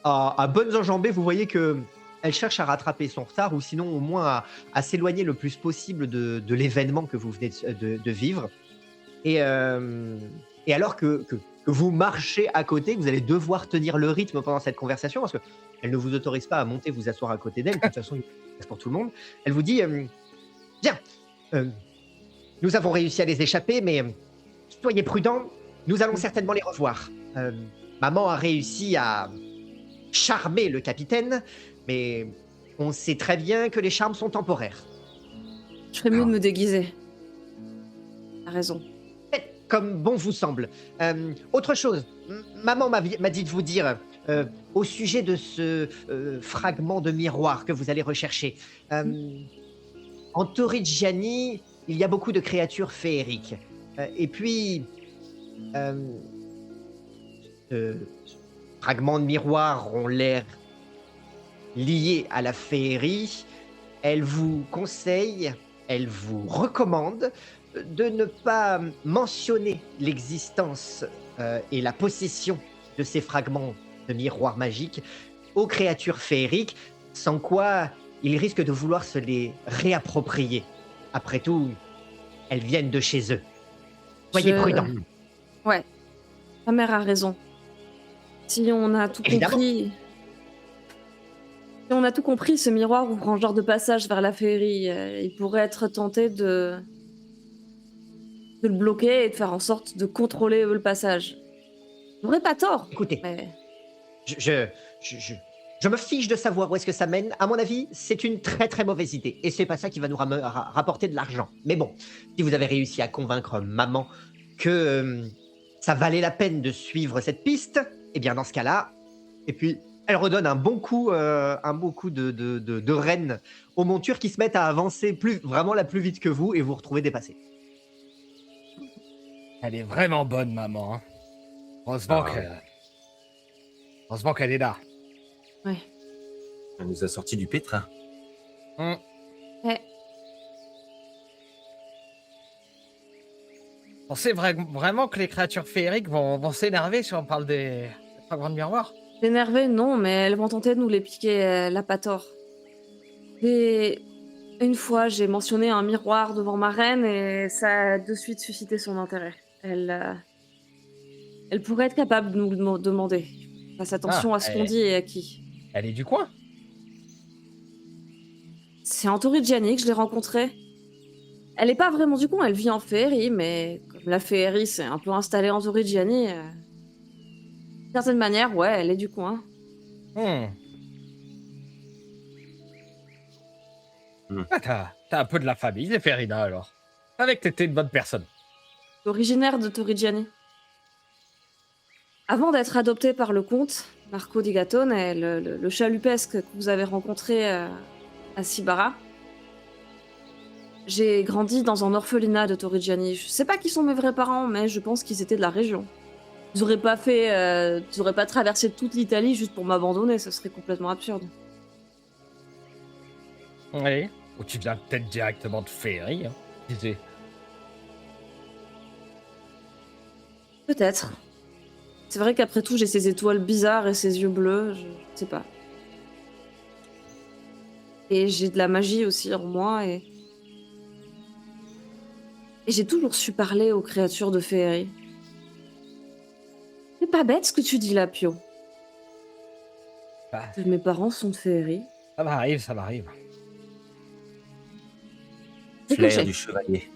À bonnes enjambées, vous voyez que elle cherche à rattraper son retard ou sinon au moins à s'éloigner le plus possible de l'événement que vous venez de vivre. Et alors que vous marchez à côté, que vous allez devoir tenir le rythme pendant cette conversation parce qu'elle ne vous autorise pas à monter vous asseoir à côté d'elle. De toute façon, il y a une place pour tout le monde. Elle vous dit bien, nous avons réussi à les échapper, mais soyez prudents, nous allons certainement les revoir. Maman a réussi à charmer le capitaine, mais on sait très bien que les charmes sont temporaires. Je ferais mieux de me déguiser. T'as raison. Faites comme bon vous semble. Autre chose, maman m'a dit de vous dire au sujet de ce fragment de miroir que vous allez rechercher. En Torrigiani, il y a beaucoup de créatures féeriques. Et puis, ce fragment de miroir ont l'air liés à la féerie. Elle vous conseille, elle vous recommande de ne pas mentionner l'existence et la possession de ces fragments de miroir magique aux créatures féeriques, sans quoi ils risquent de vouloir se les réapproprier. Après tout, elles viennent de chez eux. Soyez prudents. Ouais, ta mère a raison. Si on a tout Évidemment. compris... Si on a tout compris, ce miroir ouvre un genre de passage vers la féerie. Il pourrait être tenté de de le bloquer et de faire en sorte de contrôler le passage. J'aurais pas tort, Écoutez, mais je, je, je me fiche de savoir où est-ce que ça mène. À mon avis, c'est une très très mauvaise idée. Et c'est pas ça qui va nous rapporter de l'argent. Mais bon, si vous avez réussi à convaincre maman que ça valait la peine de suivre cette piste, eh bien dans ce cas-là, et puis elle redonne un bon coup de rênes aux montures qui se mettent à avancer vraiment la plus vite que vous et vous retrouvez dépassé. Elle est vraiment bonne, maman. Hein. Heureusement Ah, que... Heureusement qu'elle est là. ouais. Elle nous a sorti du pétrin. Hum. Ouais. Pensez vraiment que les créatures féeriques vont s'énerver si on parle des fragments de miroir? Énervées, non, mais elles vont tenter de nous les piquer, elle a pas tort. Et une fois, j'ai mentionné un miroir devant ma reine et ça a de suite suscité son intérêt. Elle pourrait être capable de nous le demander. Fasse attention Ah, à ce qu'on dit et à qui. elle est du coin. C'est en Torrigiani que je l'ai rencontrée. Elle est pas vraiment du coin, elle vit en féerie, mais comme la féerie s'est un peu installée en Torrigiani, d'une certaine manière, ouais, elle est du coin. Hmm. Hmm. Ah, t'as un peu de la famille, les Ferina, alors. Avec t'étais une bonne personne. Originaire de Torrigiani. Avant d'être adoptée par le comte, Marco di Gatone, et le chalupesque que vous avez rencontré à Sibara, j'ai grandi dans un orphelinat de Torrigiani. Je sais pas qui sont mes vrais parents, mais je pense qu'ils étaient de la région. Ils auraient pas traversé toute l'Italie juste pour m'abandonner, ce serait complètement absurde. Oui. Ou tu viens peut-être directement de Féerie, hein. Qui sait. Peut-être. C'est vrai qu'après tout, j'ai ces étoiles bizarres et ces yeux bleus, je sais pas. Et j'ai de la magie aussi en moi et j'ai toujours su parler aux créatures de féerie. C'est pas bête ce que tu dis là, Pio. Bah, Mes parents sont de féerie. ça m'arrive, ça m'arrive. Flair Ricochet, du chevalier.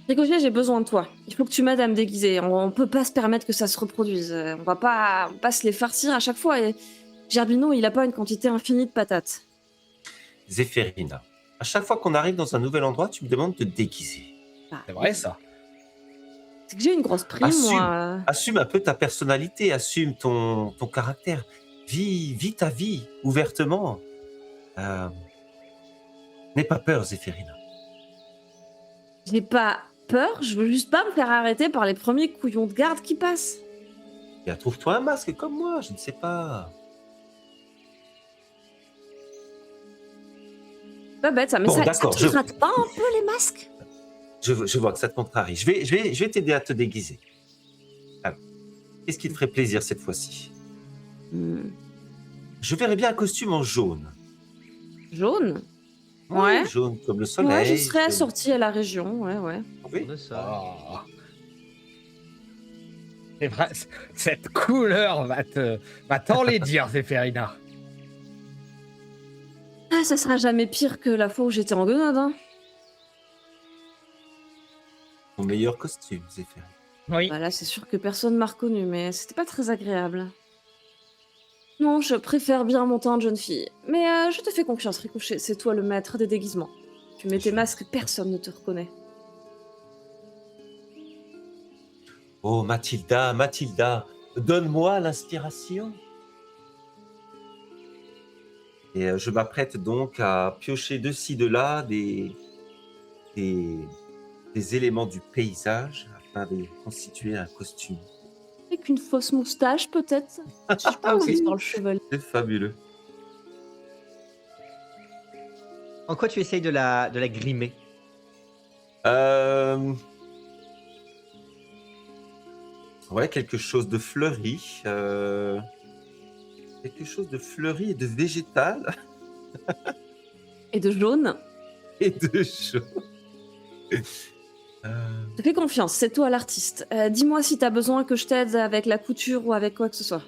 Ricochet, j'ai besoin de toi. Il faut que tu m'aides à me déguiser. On peut pas se permettre que ça se reproduise. On va pas se les farcir à chaque fois. Et Gerbino, il a pas une quantité infinie de patates. Zéphérina. À chaque fois qu'on arrive dans un nouvel endroit, tu me demandes de te déguiser. Bah, C'est vrai, ça. C'est que j'ai une grosse prime, Assume. moi. Assume un peu ta personnalité, assume ton caractère. Vis ta vie ouvertement. N'aie pas peur, Zéphérina. J'ai pas peur, je veux juste pas me faire arrêter par les premiers couillons de garde qui passent. Et trouve-toi un masque comme moi, je ne sais pas. Pas bête ça, mais Bon, ça d'accord, te gratte pas un peu les masques? Je vois que ça te contrarie. Je vais t'aider à te déguiser. Alors, qu'est-ce qui te ferait plaisir cette fois-ci? Je verrais bien un costume en jaune. Jaune? Oui, Ouais. jaune comme le soleil. Ouais, je serais jaune. assortie à la région, ouais. Oui. De ça. Oh. C'est vrai, cette couleur va t'enlaidir, Zéphérina. Ah, ça sera jamais pire que la fois où j'étais en guenade, hein. Ton meilleur costume, Zéphérina. Oui. Bah là, c'est sûr que personne m'a reconnu, mais c'était pas très agréable. Non, je préfère bien mon teint de jeune fille. Mais je te fais confiance, Ricochet, c'est toi le maître des déguisements. Tu mets tes masques, personne ne te reconnaît. Oh, Mathilda, donne-moi l'inspiration. Et je m'apprête donc à piocher de ci, de là des éléments du paysage afin de constituer un costume. Avec une fausse moustache, peut-être? Je pense oui. sur le chevalier. C'est fabuleux. En quoi tu essayes de la grimer? Ouais, quelque chose de fleuri. Quelque chose de fleuri et de végétal Et de jaune. et de chaud. Je te fais confiance, c'est toi l'artiste. Dis-moi si t'as besoin que je t'aide avec la couture ou avec quoi que ce soit.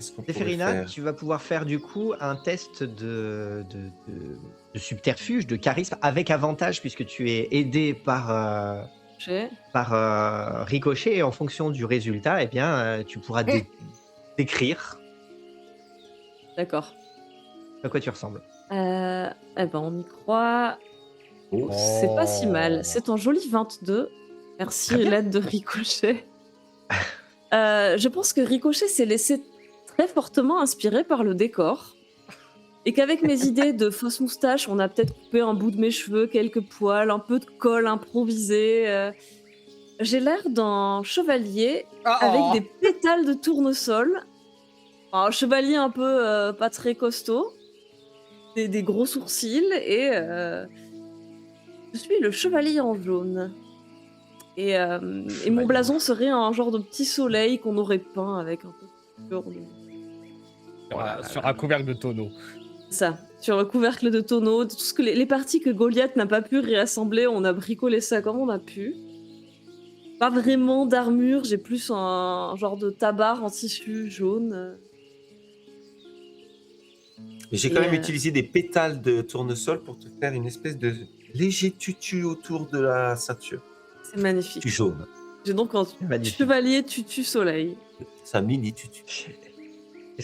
Qu'est-ce qu'on pourrait Zéphérina, faire? tu vas pouvoir faire du coup un test de subterfuge, de charisme, avec avantage, puisque tu es aidé J'ai- par Ricochet, et en fonction du résultat, eh bien, tu pourras décrire D'accord. à quoi tu ressembles. Eh ben, on y croit. Oh, C'est pas si mal. Oh. C'est un joli 22. Merci, Très bien. l'aide de Ricochet. Je pense que Ricochet s'est laissé très fortement inspiré par le décor. Et qu'avec mes idées de fausse moustache, on a peut-être coupé un bout de mes cheveux, quelques poils, un peu de colle improvisé. J'ai l'air d'un chevalier avec des pétales de tournesol. Un chevalier un peu pas très costaud. Des gros sourcils. Et je suis le chevalier en jaune. Et mon blason serait un genre de petit soleil qu'on aurait peint avec un peu de couleur de... Sur un couvercle de tonneau. Ça, sur le couvercle de tonneau, tout ce que les parties que Goliath n'a pas pu réassembler, on a bricolé ça comme on a pu. Pas vraiment d'armure, j'ai plus un genre de tabard en tissu jaune. Et j'ai quand même utilisé des pétales de tournesol pour te faire une espèce de léger tutu autour de la ceinture. C'est magnifique. Tutu jaune. J'ai donc un Magnifique. chevalier tutu soleil. C'est un mini tutu.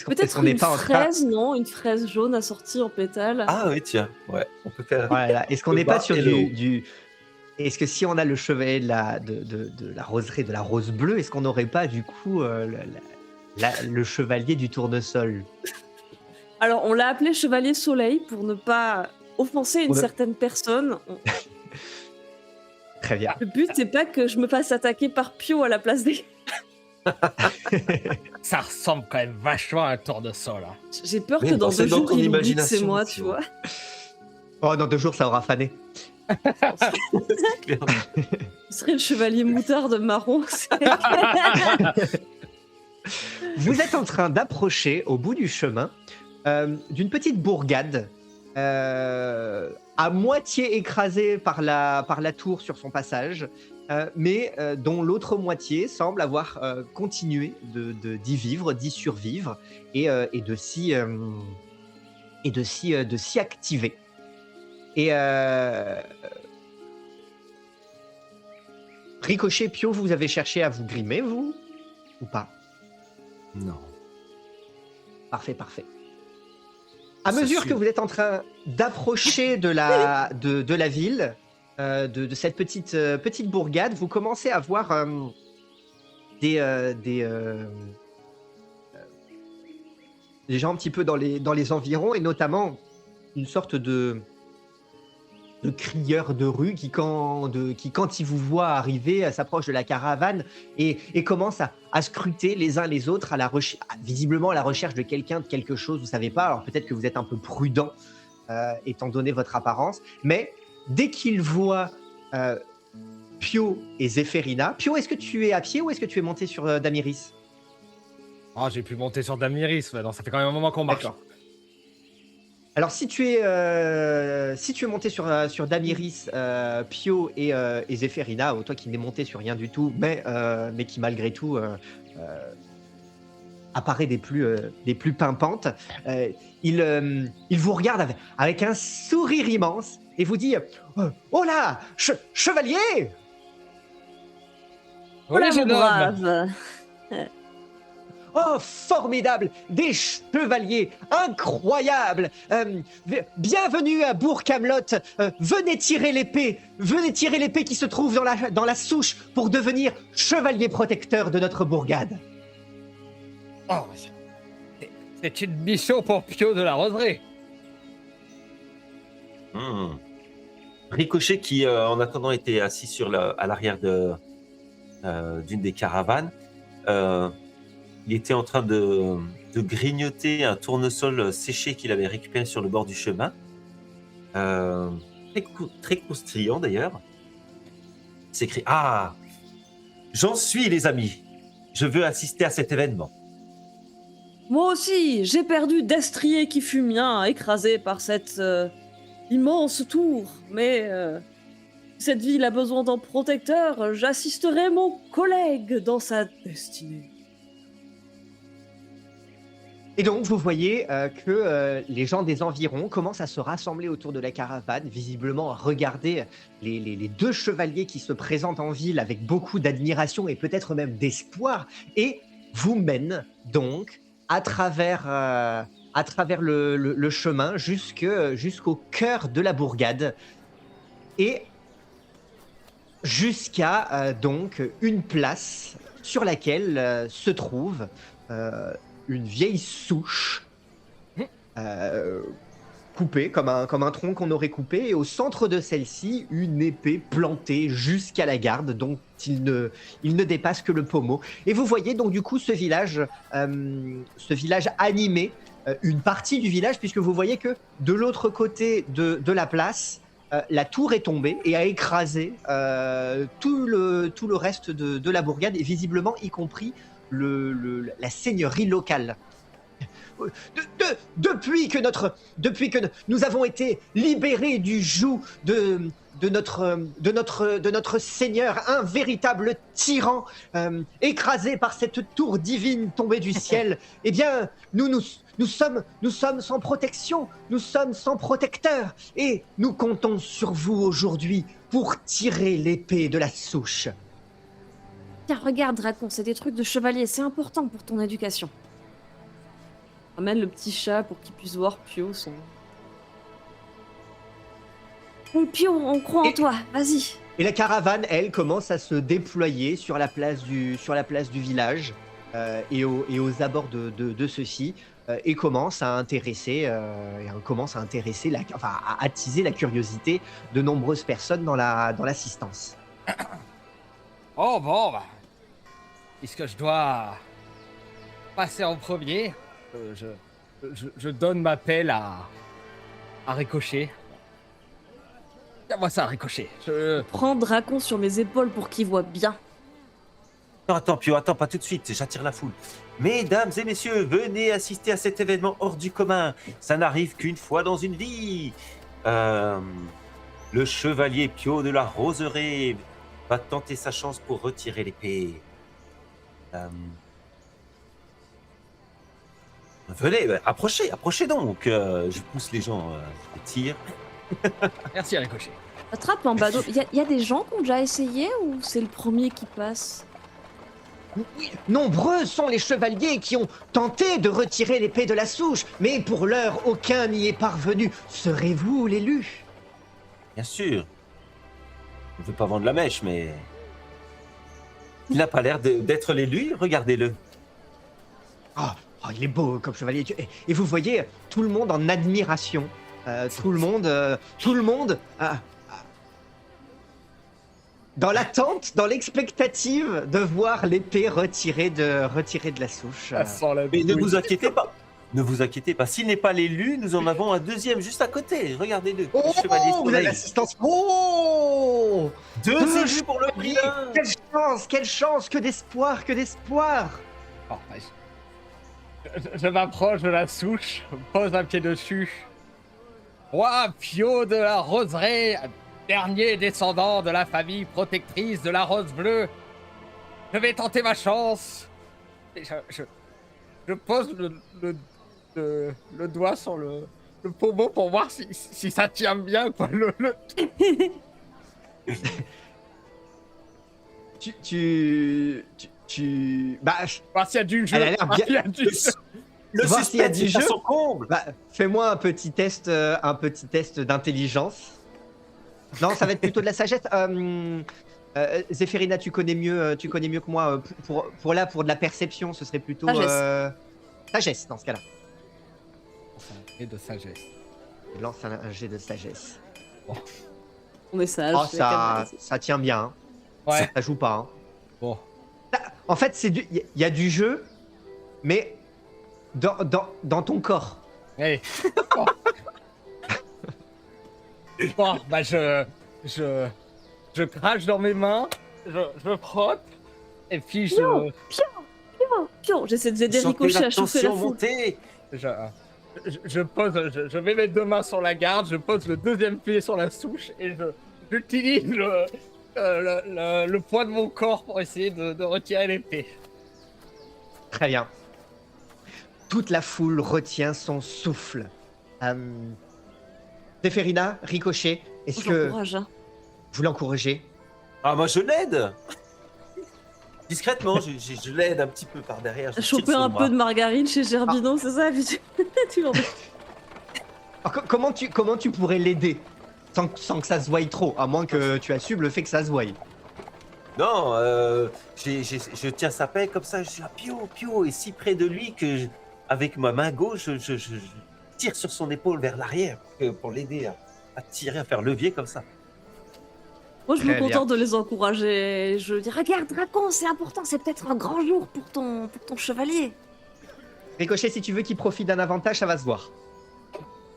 Peut-être n'est une pas en train... fraise, non? Une fraise jaune assortie en pétales. Ah oui, tiens. Ouais, on peut faire... Voilà. Est-ce qu'on Le n'est pas bas sur et le haut. du... Est-ce que si on a le chevalier de la roseraie, de la rose bleue, est-ce qu'on n'aurait pas du coup le chevalier du tournesol? Alors, on l'a appelé chevalier soleil pour ne pas offenser une On a- certaine personne. Très bien. Le but, c'est pas que je me fasse attaquer par Pio à la place des... Ça ressemble quand même vachement à un tournesol. Hein. J'ai peur Mais que bon, dans c'est 2 dans jours, ton il oublie que c'est imagination, moi, tu tu vois. vois. Oh, dans 2 jours, ça aura fané. C'est clair. Ce serait le chevalier moutarde marron. Vous êtes en train d'approcher au bout du chemin d'une petite bourgade à moitié écrasée par la tour sur son passage, mais dont l'autre moitié semble avoir continué d'y vivre, d'y survivre et de s'y activer. Et Ricochet, Pio, vous avez cherché à vous grimer, vous? Ou pas? Non. Parfait, parfait. À C'est mesure sûr. que vous êtes en train d'approcher de la ville, de cette petite bourgade, vous commencez à voir des gens un petit peu dans les environs, et notamment une sorte de crieur de rue qui, quand il vous voit arriver, s'approche de la caravane et commence à scruter les uns les autres, visiblement à la recherche de quelqu'un, de quelque chose, vous savez pas. Alors peut-être que vous êtes un peu prudent étant donné votre apparence, mais dès qu'il voit Pio et Zéphérina... Pio, est-ce que tu es à pied ou est-ce que tu es monté sur Damiris? Oh, j'ai pu monter sur Damiris. Non, ça fait quand même un moment qu'on marche. D'accord. Alors, si tu es monté sur Damiris, Pio et Zéphérina, toi qui n'es monté sur rien du tout, mais qui malgré tout apparaît des plus pimpantes, il vous regarde avec un sourire immense et vous dit Oh là, chevalier! Voilà, Oui, mon jeune homme. brave. Oh, formidable! Des chevaliers incroyables! Bienvenue à Bourg-Camelot. Venez tirer l'épée qui se trouve dans la souche pour devenir chevalier protecteur de notre bourgade. Oh, c'est une mission pour Pio de la Roseraie. Ricochet qui, en attendant, était assis à l'arrière d'une des caravanes. Il était en train de grignoter un tournesol séché qu'il avait récupéré sur le bord du chemin. Très croustillant d'ailleurs. Il s'écrie « Ah, j'en suis les amis. Je veux assister à cet événement. » Moi aussi, j'ai perdu Destrier qui fut mien, écrasé par cette immense tour. Mais cette ville a besoin d'un protecteur. J'assisterai mon collègue dans sa destinée. Et donc, vous voyez que les gens des environs commencent à se rassembler autour de la caravane, visiblement à regarder les deux chevaliers qui se présentent en ville avec beaucoup d'admiration et peut-être même d'espoir, et vous mènent donc à travers le chemin jusqu'au cœur de la bourgade et jusqu'à donc une place sur laquelle se trouve euh, une vieille souche euh, coupée comme un tronc qu'on aurait coupé, et au centre de celle-ci, une épée plantée jusqu'à la garde, dont il ne dépasse que le pommeau. Et vous voyez donc du coup ce village animé, une partie du village, puisque vous voyez que de l'autre côté de la place, la tour est tombée et a écrasé tout le reste de la bourgade, et visiblement y compris la seigneurie locale. Depuis que nous avons été libérés du joug de notre seigneur, un véritable tyran, écrasé par cette tour divine tombée du ciel, eh bien, nous sommes sans protection, nous sommes sans protecteur, et nous comptons sur vous aujourd'hui pour tirer l'épée de la souche. Tiens, regarde, Dracon, c'est des trucs de chevalier, c'est important pour ton éducation. Ramène le petit chat pour qu'il puisse voir Pio son... Bon, Pio, on croit en toi, vas-y. Et la caravane, elle, commence à se déployer sur la place du village et aux abords de ceux-ci, et commence à intéresser, à attiser la curiosité de nombreuses personnes dans l'assistance. Oh bon, bah. Puisque je dois passer en premier, je donne ma pelle à Ricochet. Tiens-moi ça, Ricochet. Prends Dracon sur mes épaules pour qu'il voit bien. Non, attends, Pio, attends, pas tout de suite, j'attire la foule. Mesdames et messieurs, venez assister à cet événement hors du commun. Ça n'arrive qu'une fois dans une vie. Le chevalier Pio de la Roseraie va tenter sa chance pour retirer l'épée. Venez, approchez donc. Je pousse les gens, je tire. Merci, Ricochet. Attrape en badaud. Y a des gens qui ont déjà essayé ou c'est le premier qui passe? Oui, nombreux sont les chevaliers qui ont tenté de retirer l'épée de la souche, mais pour l'heure, aucun n'y est parvenu. Serez-vous l'élu? Bien sûr. Je ne veux pas vendre la mèche, mais... Il n'a pas l'air d'être l'élu, regardez-le. Oh, il est beau comme chevalier. Et vous voyez tout le monde en admiration. Tout le monde dans l'attente, dans l'expectative de voir l'épée retirée de la souche. Ça sent la Mais ne bouille. vous inquiétez pas. Ne vous inquiétez pas. S'il n'est pas l'élu, nous en avons un deuxième juste à côté. Regardez-le. Oh, le chevalier vous avez soleil. l'assistance. Oh, Deux deux élus pour le prix d'un. quelle chance, que d'espoir, que d'espoir. Oh, je m'approche de la souche, pose un pied dessus. Moi, Pio de la Roseraie, dernier descendant de la famille protectrice de la Rose Bleue, je vais tenter ma chance. Et je pose le doigt sur le pommeau pour voir si ça tient bien, quoi. Bah, Voir s'il y a du jeu. elle a l'air bien. Voir s'il y a du jeu. Le Voir s'il y a suspense du est à jeu. son comble. Bah, fais-moi un petit test d'intelligence. Non, ça va être plutôt de la sagesse. Zéphirina, tu connais mieux que moi. Pour de la perception, ce serait plutôt sagesse dans ce cas-là. Et de sagesse. Lance un jet de sagesse. On est sage. Oh, c'est la caméra, ça tient bien. Hein. Ouais. Ça joue pas. Hein. Bon. En fait, il y a du jeu, mais dans ton corps. Allez. Bon. Bon, bah je crache dans mes mains, je frotte, et puis Pio, j'essaie d'aider Sentez Ricochet la à chauffer la tension foule. monter. je pose, je mets mes deux mains sur la garde, je pose le deuxième pied sur la souche, et j'utilise le poids de mon corps pour essayer de retirer l'épée. Très bien. toute la foule retient son souffle. Séphérina, Ricochet, est-ce que J'encourage, hein. vous l'encouragez? Ah, moi, je l'aide. Discrètement, je l'aide un petit peu par derrière. je T'as tire chopé son un bras. peu de margarine chez Gerbino, c'est ça? Puis tu l'en- Alors, comment tu pourrais l'aider sans que ça se voie trop, à moins que tu assumes le fait que ça se voie. Non, je tiens sa paix comme ça, je suis à Pio, Pio, et si près de lui que, avec ma main gauche, je tire sur son épaule vers l'arrière pour l'aider à tirer, à faire levier comme ça. Moi, je me Très bien. contente de les encourager. Je dis, regarde, Dracon, c'est important, c'est peut-être un grand jour pour ton chevalier. Ricochet, si tu veux qu'il profite d'un avantage, ça va se voir.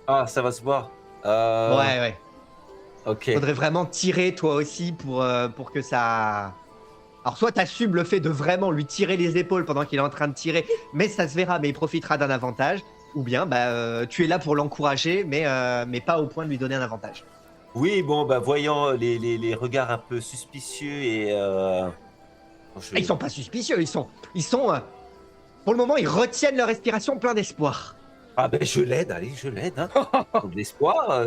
Ah, ça va se voir. Ouais. Ok. Faudrait vraiment tirer toi aussi pour que ça... Alors soit t'assumes le fait de vraiment lui tirer les épaules pendant qu'il est en train de tirer, mais ça se verra, mais il profitera d'un avantage. Ou bien tu es là pour l'encourager, mais pas au point de lui donner un avantage. Oui, bon, bah, voyant les regards un peu suspicieux et... Ils sont pas suspicieux, ils sont pour le moment, ils retiennent leur respiration plein d'espoir. Ah ben, je l'aide, allez, je l'aide. Hein. Comme d'espoir,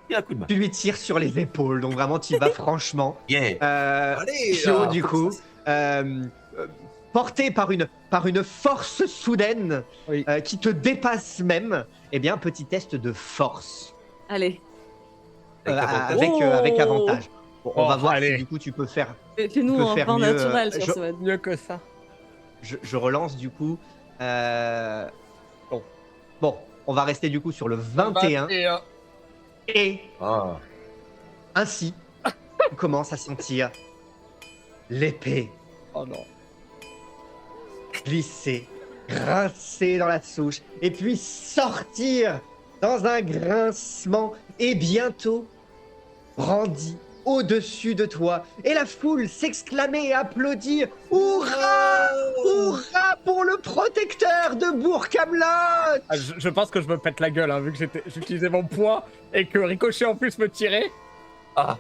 il y a un coup de main. Tu lui tires sur les épaules, donc vraiment tu y vas franchement. Bien. Allez, Pio, ah, du coup, porté par une force soudaine Oui. qui te dépasse même, eh bien, petit test de force Allez, Avec avantage. avec Oh. avantage. Bon, on Oh, va voir allez. si du coup tu peux faire. fais-nous peux un faire vin mieux, naturel sur je- ce mode. Mieux que ça. Je relance du coup. Bon, on va rester du coup sur le 21 21. et Ah. ainsi tu commences à sentir l'épée Oh non. glisser, grincer dans la souche, et puis sortir dans un grincement, et bientôt brandi au-dessus de toi. Et la foule s'exclamait et applaudir. Hurrah! Hurrah pour le protecteur de Bourg-Camelot! Ah, je pense que je me pète la gueule, hein, vu que j'utilisais mon poids et que Ricochet en plus me tirait.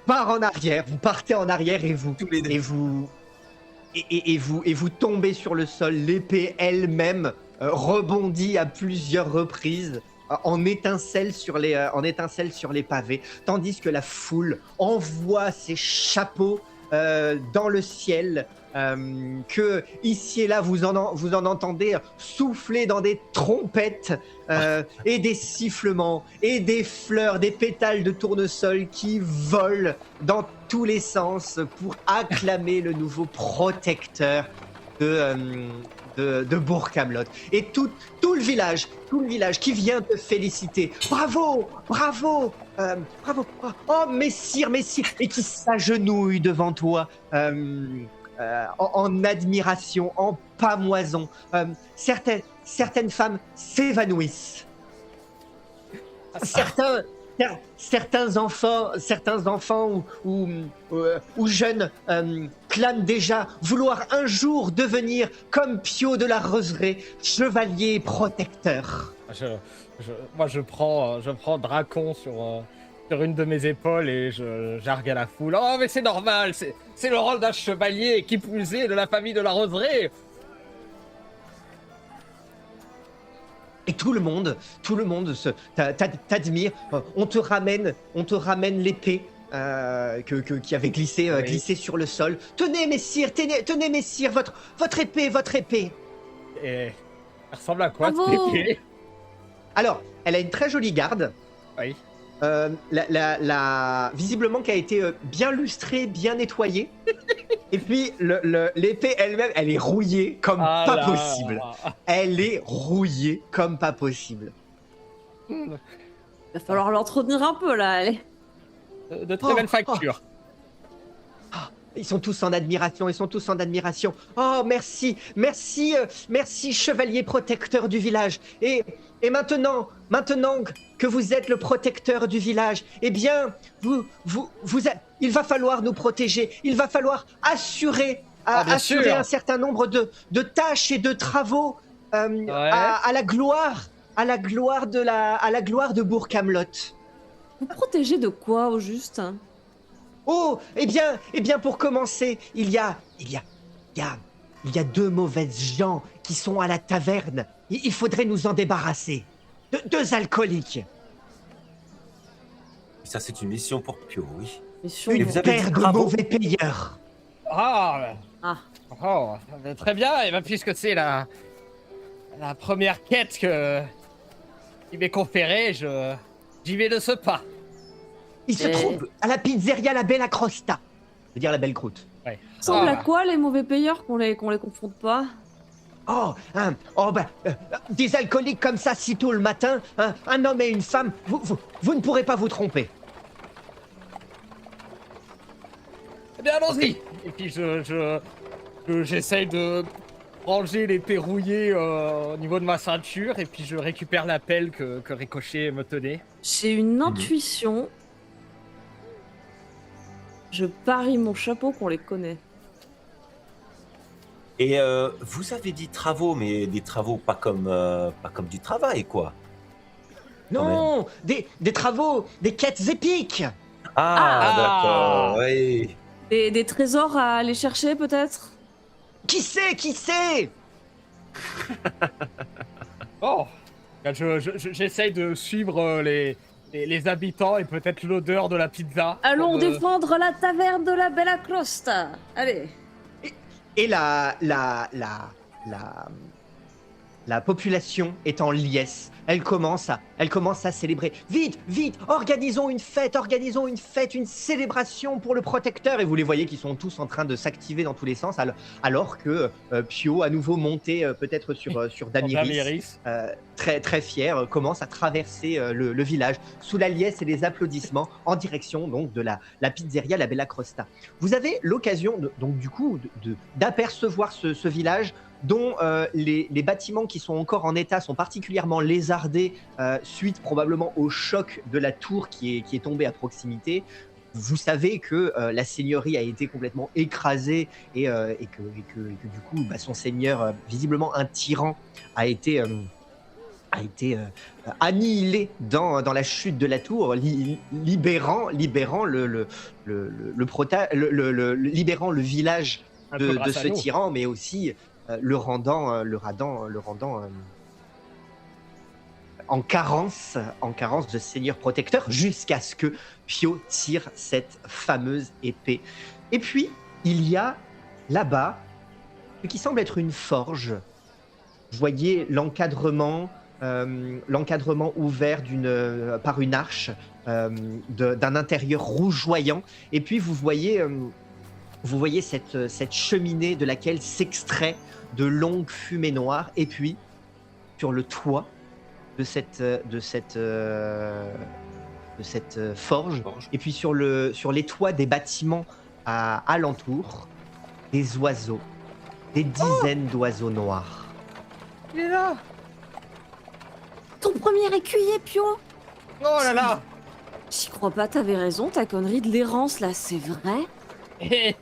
Part en arrière, vous partez en arrière et vous Tous les deux. et vous tombez sur le sol. L'épée elle-même rebondit à plusieurs reprises en étincelle sur les pavés, tandis que la foule envoie ses chapeaux dans le ciel, que ici et là vous en entendez souffler dans des trompettes et des sifflements et des fleurs, des pétales de tournesol qui volent dans tous les sens pour acclamer le nouveau protecteur de Bourg-Camelot. Et tout le village qui vient te féliciter. Bravo, bravo, bravo. Oh, messire, et qui s'agenouille devant toi en admiration, en pamoison. Certaines femmes s'évanouissent. Certains enfants ou jeunes clament déjà vouloir un jour devenir comme Pio de la Roseraie, chevalier protecteur. Moi, je prends Dracon sur une de mes épaules et je jargue à la foule. Oh, mais c'est normal, c'est le rôle d'un chevalier, qui plus est de la famille de la Roseraie. Et tout le monde t'admire. On te ramène l'épée qui avait glissé, Oui. glissé sur le sol. Tenez, messire, votre épée. Et ça ressemble à quoi, Bravo. cette épée? Alors, elle a une très jolie garde. Oui. Visiblement qui a été bien lustrée, bien nettoyée. Et puis l'épée elle-même, elle est rouillée comme Ah pas là. possible. Elle est rouillée comme pas possible. Il va falloir l'entretenir un peu là. Allez. De très belle facture. Ils sont tous en admiration, Oh, merci, chevalier protecteur du village. Et maintenant que vous êtes le protecteur du village, eh bien, il va falloir nous protéger. Il va falloir assurer bien sûr. un certain nombre de tâches et de travaux à la gloire de Bourg-Camelot. Vous protégez de quoi au juste? Oh, eh bien, pour commencer, il y a il y a 2 mauvaises gens qui sont à la taverne. Il faudrait nous en débarrasser. 2 alcooliques. Ça, c'est une mission pour Pio, oui. Mission. Et Une vous avez paire dit de bravo. mauvais payeurs. Ah, Ah. oh, très bien. Et ben, puisque c'est la première quête qui m'est conférée, j'y vais de ce pas. Il se Et- trouve à la pizzeria La Bella Crosta. Je veux dire la belle croûte. Ouais. Ressemble à Ah, quoi les mauvais payeurs qu'on les confronte pas? Des alcooliques comme ça si tôt le matin, un homme et une femme, vous ne pourrez pas vous tromper. eh bien, allons-y. Et puis j'essaye de ranger les verrouillés au niveau de ma ceinture, et puis je récupère la pelle que Ricochet me tenait. J'ai une intuition. Je parie mon chapeau qu'on les connaît. Et vous avez dit travaux, mais des travaux pas comme du travail, quoi. Non, des travaux, des quêtes épiques. Ah, d'accord, Ah. oui. Des trésors à aller chercher peut-être? Qui sait? Oh, j'essaye de suivre les habitants et peut-être l'odeur de la pizza. Allons Pour, défendre la taverne de la Bella Crosta. Allez. Et la population est en liesse. Elle commence à célébrer. Vite, organisons une fête, une célébration pour le protecteur. Et vous les voyez qui sont tous en train de s'activer dans tous les sens, alors que Pio, à nouveau monté peut-être sur Damiris, Damiris. très très fier, commence à traverser le village sous la liesse et les applaudissements en direction donc de la pizzeria La Bella Crosta. Vous avez l'occasion donc du coup d'apercevoir ce village dont les bâtiments qui sont encore en état sont particulièrement lézardés suite probablement au choc de la tour qui est tombée à proximité. Vous savez que la seigneurie a été complètement écrasée et que du coup son seigneur, visiblement un tyran, a été annihilé dans la chute de la tour, libérant le village Un peu de grâce à ce nous. tyran, mais aussi le rendant en carence de seigneur protecteur, jusqu'à ce que Pio tire cette fameuse épée. Et puis, il y a là-bas ce qui semble être une forge. Vous voyez l'encadrement ouvert par une arche d'un intérieur rougeoyant. Et puis, vous voyez cette cheminée de laquelle s'extrait de longues fumées noires. Et puis, sur le toit de cette forge, et puis sur les toits des bâtiments alentour, des oiseaux, des dizaines d'oiseaux noirs. Il est là. Ton premier écuyer, Pio. Oh là là. J'y crois pas, t'avais raison, ta connerie de l'errance là, c'est vrai? Et...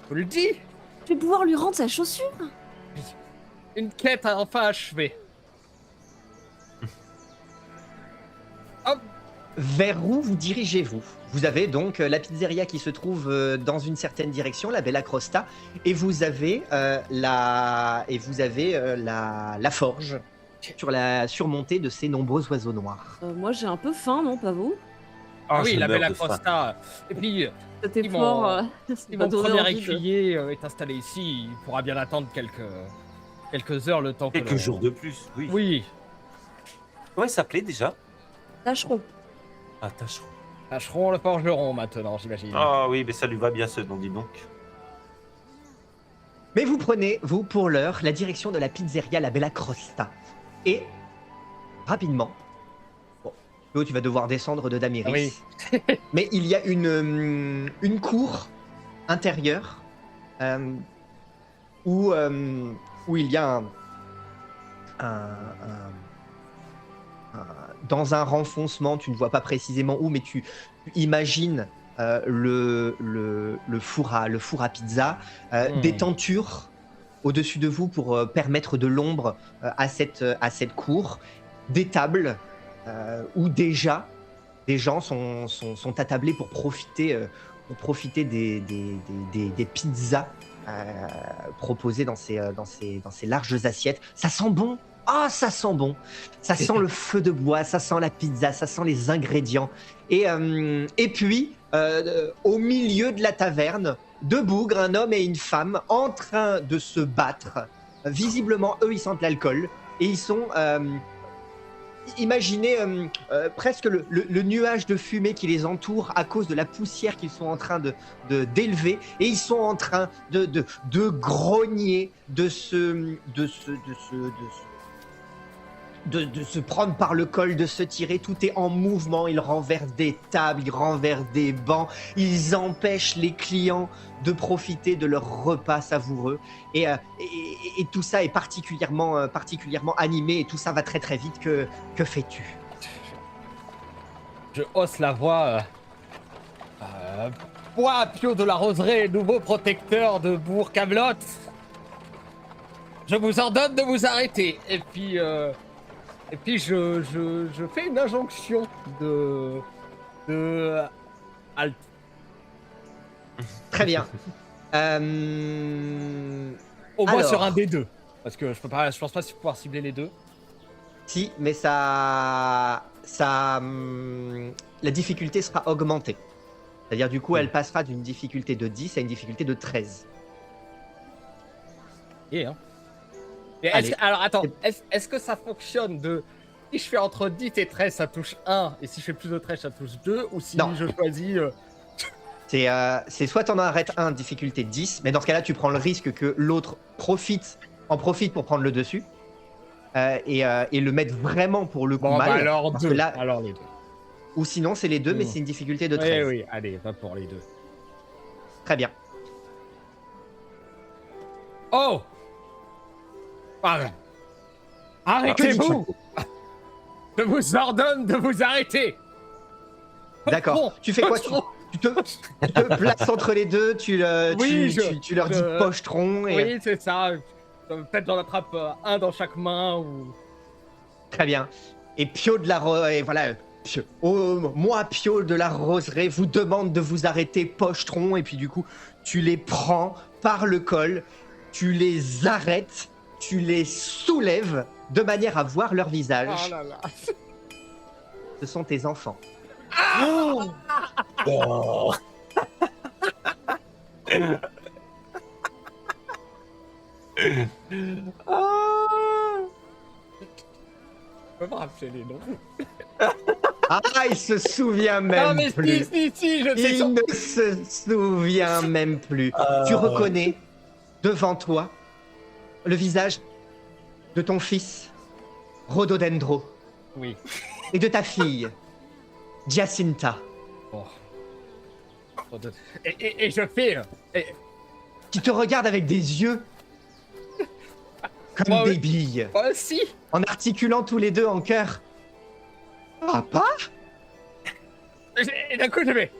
Je vous le dis, Je vais pouvoir lui rendre sa chaussure. une quête a enfin achevée. Vers où vous dirigez-vous? Vous avez donc la pizzeria qui se trouve dans une certaine direction, la Bella Crosta, et vous avez la forge sur la surmontée de ces nombreux oiseaux noirs. Moi j'ai un peu faim, non, pas vous? Ah je oui, la meurs Bella de faim. Crosta. Et puis, C'était Si fort. mon- Ça si m'a mon donné premier envie de- écuyer est installé ici, il pourra bien attendre quelques heures le temps que Quelques l'on- jours de plus, oui. Oui, Comment il s'appelait déjà? Tâcheron. Ah, tâcheron. tâcherons le forgeron maintenant, j'imagine. Ah oui, mais ça lui va bien ce nom, dis donc. Mais vous prenez, vous, pour l'heure, la direction de la pizzeria La Bella Crosta. Et, rapidement, Pio, tu vas devoir descendre de Damiris. Oui. Mais il y a une cour intérieure où il y a dans un renfoncement, tu ne vois pas précisément où, mais tu imagines le four à pizza, des tentures au-dessus de vous pour permettre de l'ombre à cette cour, des tables où déjà des gens sont attablés pour profiter des pizzas proposés dans ces larges assiettes. Ça sent bon. Ah, ça sent bon. Ça sent le feu de bois, ça sent la pizza, ça sent les ingrédients. Et puis, au milieu de la taverne, deux bougres, un homme et une femme, en train de se battre. Visiblement, eux, ils sentent l'alcool. Et ils sont... imaginez presque le nuage de fumée qui les entoure à cause de la poussière qu'ils sont en train d'élever. Et ils sont en train de grogner, de se prendre par le col, de se tirer. Tout est en mouvement. Ils renversent des tables, ils renversent des bancs. Ils empêchent les clients de profiter de leur repas savoureux. Et tout ça est particulièrement animé. Et tout ça va très très vite. Que fais-tu? Je hausse la voix. Moi, Pio de la Roseraie, nouveau protecteur de Bourg-Camelot. Je vous ordonne de vous arrêter. Et puis je fais une injonction de halte. Très bien. Au moins Alors. sur un des deux. Parce que je pense pas pouvoir cibler les deux. Si, mais la difficulté sera augmentée. C'est-à-dire, du coup, elle passera d'une difficulté de 10 à une difficulté de 13. Et Et Allez. alors attends, est-ce que ça fonctionne de... Si je fais entre 10 et 13, ça touche 1, et si je fais plus de 13, ça touche 2, ou si Non. je choisis... C'est soit t'en arrêtes un, difficulté 10, mais dans ce cas-là, tu prends le risque que l'autre en profite pour prendre le dessus, et le mettre vraiment pour le coup Bon, mal. bah alors parce que 2, là- alors les deux. Ou sinon, c'est les deux, mais c'est une difficulté de 13. Oui, allez, va pour les deux. Très bien. Oh Arrêtez-vous. Je vous ordonne de vous arrêter. D'accord. Bon, Tu fais quoi? Tu te places entre les deux, tu leur dis pochetron. Et... Oui, c'est ça. Peut-être j'en attrape un dans chaque main ou... Très bien. Et Pio de la voilà. Moi, Pio de la Roseraie, vous demande de vous arrêter, pochetron. Et puis du coup, tu les prends par le col, tu les arrêtes, tu les soulèves de manière à voir leur visage. Oh là là. Ce sont tes enfants. Oh. Je peux me rappeler les noms. Ah, il se souvient même Non mais plus. si, je sais Il sur... ne se souvient même plus. Tu reconnais devant toi le visage de ton fils, Rhododendro, Oui. et de ta fille, Giacinta, Bon. Et je fais... qui te regardent avec des yeux comme Moi, des oui. billes, Moi aussi. en articulant tous les deux en chœur. Papa? Et d'un coup, je vais...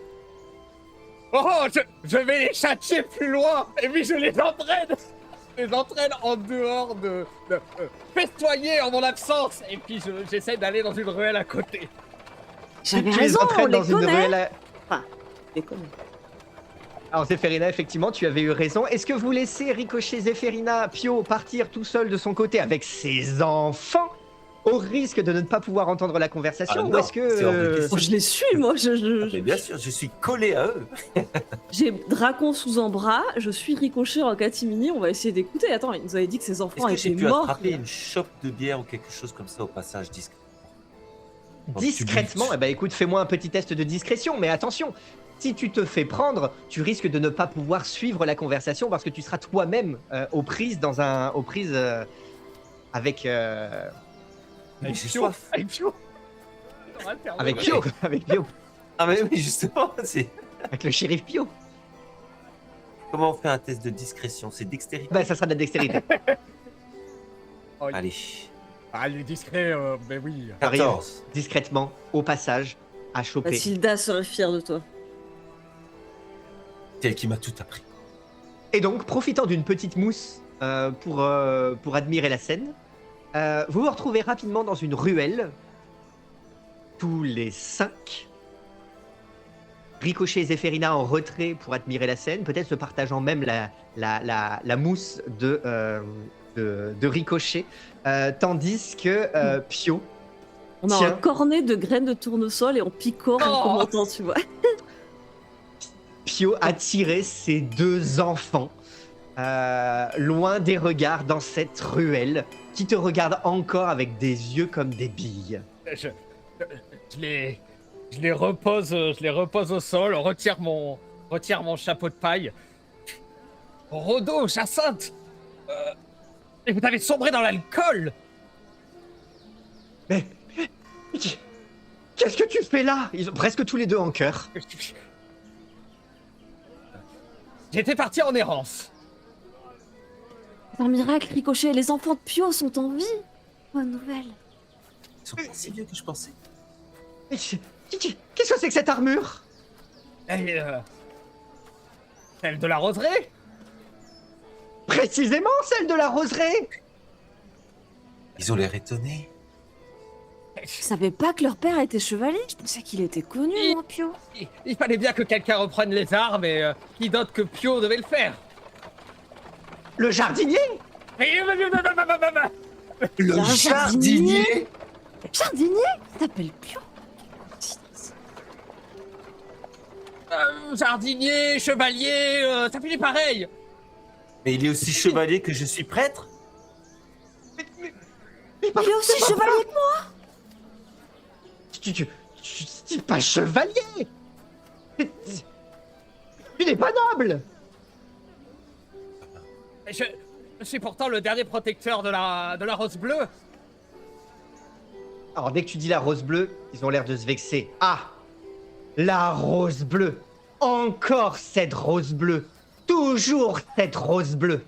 Oh, je vais les châtier plus loin. Et puis je les entraîne. Je les entraîne en dehors de festoyer en mon absence. Et puis j'essaie d'aller dans une ruelle à côté. J'avais Tu les raison, on entraînes les dans une connaît. ruelle. Enfin, on les connaît. Alors Zéphérina, effectivement, tu avais eu raison. Est-ce que vous laissez Ricochet, Zéphérina, Pio partir tout seul de son côté avec ses enfants au risque de ne pas pouvoir entendre la conversation? Ah ou non, est-ce que c'est hors de question. Oh, je les suis, moi. Mais bien sûr, je suis collé à eux. J'ai Dracon sous un bras, je suis Ricochet en catimini, on va essayer d'écouter. Attends, il nous avait dit que ses enfants Est-ce que j'ai étaient pu morts. attraper une chope de bière ou quelque chose comme ça au passage discrètement, eh ben, écoute, fais-moi un petit test de discrétion, mais attention, si tu te fais prendre, tu risques de ne pas pouvoir suivre la conversation parce que tu seras toi-même aux prises avec Avec j'ai Pio. soif. Avec Pio. avec Pio, avec Pio, Ah mais oui, justement, c'est... avec le shérif Pio. Comment on fait un test de discrétion? C'est dextérité? Ben, ça sera de la dextérité. Allez, Ah, il est discret, mais oui. 14. Discrètement, au passage, à choper. Mathilda serait fière de toi. C'est elle qui m'a tout appris. Et donc, profitant d'une petite mousse pour admirer la scène, vous vous retrouvez rapidement dans une ruelle, tous les 5, Ricochet et Zéphérina en retrait pour admirer la scène, peut-être se partageant même la mousse de Ricochet, tandis que Pio On a un tient, cornet de graines de tournesol et on picore en Oh. commentant, tu vois. Pio a tiré ses 2 enfants loin des regards dans cette ruelle qui te regarde encore avec des yeux comme des billes. Je les repose au sol, retire mon chapeau de paille. Rodo, Jacinthe, et vous avez sombré dans l'alcool. Mais qu'est-ce que tu fais là? Ils ont presque tous les 2 en cœur. J'étais parti en errance. C'est un miracle, Ricochet. Les enfants de Pio sont en vie. Bonne nouvelle. Ils sont pas si vieux que je pensais. Mais qu'est-ce que c'est que cette armure? Et, celle de la roseraie. Précisément celle de la roseraie. Ils ont l'air étonnés. Je savais pas que leur père était chevalier. Je pensais qu'il était connu, moi, Pio. Il fallait bien que quelqu'un reprenne les armes et qui d'autre que Pio devait le faire. Le jardinier? Le un jardinier. Jardinier? Il s'appelle Pio. Jardinier, chevalier, ça finit pareil. Mais il est aussi chevalier que je suis prêtre. Pio aussi chevalier que moi. Tu n'es pas chevalier. Tu n'es pas noble. Je suis pourtant le dernier protecteur de la rose bleue. Alors dès que tu dis la rose bleue, ils ont l'air de se vexer. Ah, la rose bleue. Encore cette rose bleue. Toujours cette rose bleue.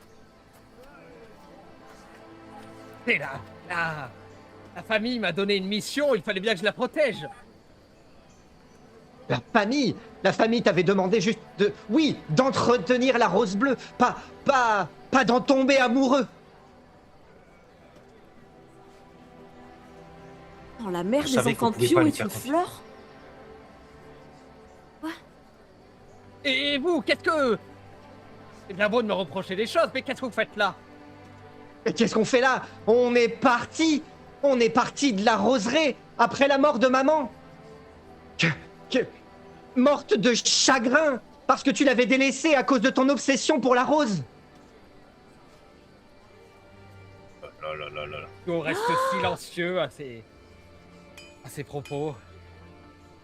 Et la famille m'a donné une mission, il fallait bien que je la protège. La famille t'avait demandé juste d'entretenir la rose bleue, pas d'en tomber amoureux. Non, la mère Je des savais qu'on enfants de pouvait Pio pas lui est faire une confiance. fleur. Et vous, qu'est-ce que... C'est bien beau de me reprocher des choses, mais qu'est-ce que vous faites là? Et qu'est-ce qu'on fait là? On est parti de la roseraie après la mort de maman. Morte de chagrin parce que tu l'avais délaissée à cause de ton obsession pour la rose. On reste silencieux à ces propos.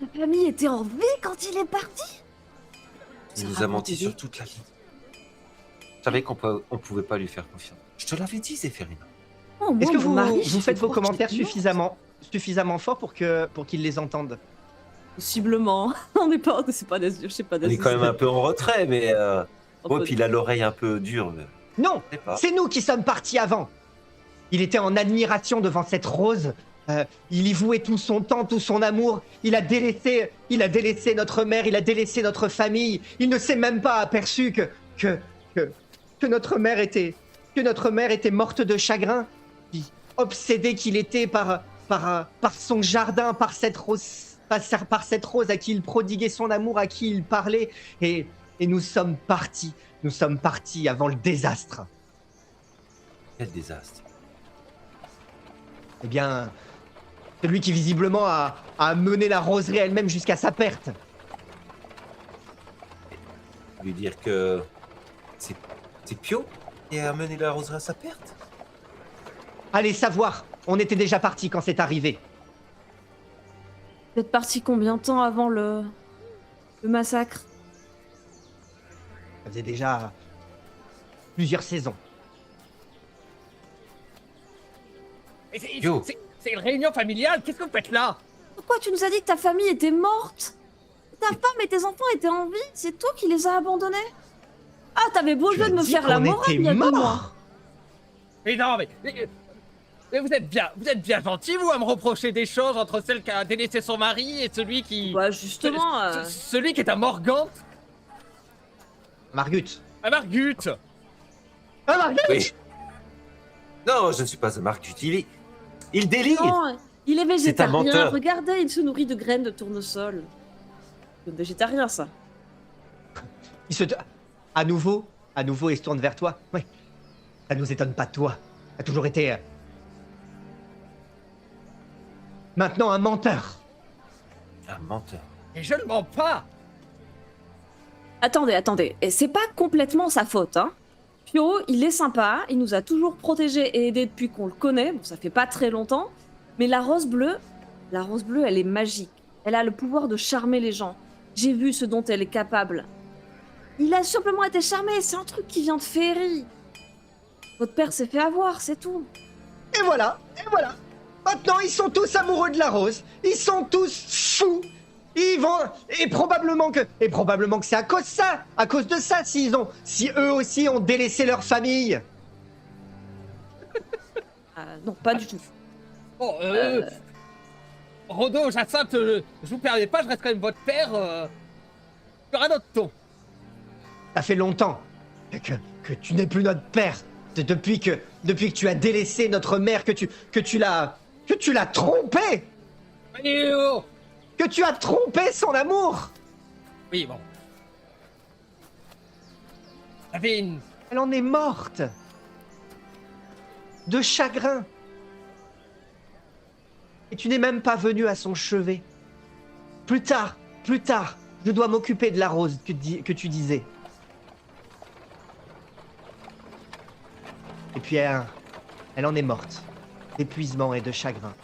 La famille était en vie quand il est parti. Il Ça nous a raconte menti des- sur toute la ligne. Je savais qu'on pouvait pas lui faire confiance. Je te l'avais dit, Zéphérina. Oh, moi, Est-ce que mon mari, vous je faites sais vos pas, commentaires j'étais morte. suffisamment forts pour qu'ils les entendent? Possiblement. On n'est pas, c'est pas des, je sais pas des. On est quand même un peu en retrait, mais un ouais, peu- puis il a l'oreille un peu dure. Mais... Non, Je sais pas. c'est nous qui sommes partis avant. Il était en admiration devant cette rose. Il y vouait tout son temps, tout son amour. Il a délaissé notre mère, il a délaissé notre famille. Il ne s'est même pas aperçu que notre mère était morte de chagrin. Puis, obsédé qu'il était par son jardin, par cette rose à qui il prodiguait son amour, à qui il parlait. Et nous sommes partis. Nous sommes partis avant le désastre. Quel désastre. Eh bien, celui qui visiblement a mené la roseraie elle-même jusqu'à sa perte. Lui dire que c'est Pio qui a amené la roseraie à sa perte. Allez savoir, on était déjà partis quand c'est arrivé. Vous êtes parti combien de temps avant le massacre? Ça faisait déjà plusieurs saisons. Et c'est- Yo. c'est une réunion familiale, qu'est-ce que vous faites là? Pourquoi tu nous as dit que ta famille était morte? Ta femme et tes enfants étaient en vie? C'est toi qui les as abandonnés? Ah, t'avais beau Tu jeu as de me dit faire la qu'on morale était il y a 2 mois. morts. Mais non, mais vous êtes bien gentil, vous, à me reprocher des choses entre celle qui a délaissé son mari et celui qui... Bah justement, Celui qui est à Morgante, Margut. à Margut. Ah, Margut! Oui. Non, je ne suis pas un Marc Dutilly. Il délire. non, il est C'est un végétarien. menteur. Regardez, il se nourrit de graines de tournesol. de végétarien, ça. Il se... À nouveau, il se tourne vers toi. Ouais. Ça nous étonne pas de toi. T'as toujours été... Maintenant un menteur. Un menteur. Et je ne mens pas. Attendez. Et c'est pas complètement sa faute, hein. Pio, il est sympa, il nous a toujours protégés et aidés depuis qu'on le connaît. Bon, ça fait pas très longtemps. Mais la rose bleue, elle est magique. Elle a le pouvoir de charmer les gens. J'ai vu ce dont elle est capable. Il a simplement été charmé, c'est un truc qui vient de féerie. Votre père s'est fait avoir, c'est tout. Et voilà. Maintenant, ils sont tous amoureux de la rose. Ils sont tous fous. Ils vont... Et probablement que c'est à cause de ça, si eux aussi ont délaissé leur famille. Non, pas du tout. Bon, Rodo, Jacinthe, je vous permets pas, je reste quand même votre père. Sur un autre ton. Ça fait longtemps que tu n'es plus notre père. Depuis que tu as délaissé notre mère, que tu l'as trompé. Et oh. Que tu as trompé son amour. Oui, bon. Elle en est morte. De chagrin. Et tu n'es même pas venu à son chevet. Plus tard, je dois m'occuper de la rose que tu disais. Et puis elle en est morte. D'épuisement et de chagrin.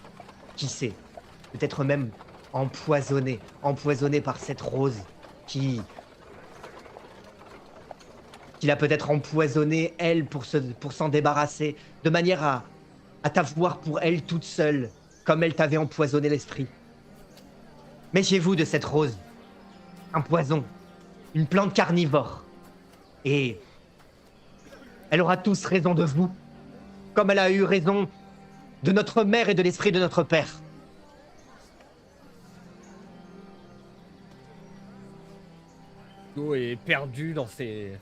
Qui sait? Peut-être même empoisonnée par cette rose qui l'a peut-être empoisonnée, elle, pour s'en débarrasser, de manière à t'avoir pour elle toute seule, comme elle t'avait empoisonné l'esprit. Méfiez-vous de cette rose. Un poison, une plante carnivore. Et elle aura tous raison de vous, comme elle a eu raison de notre mère et de l'esprit de notre père. Pio est perdu dans ses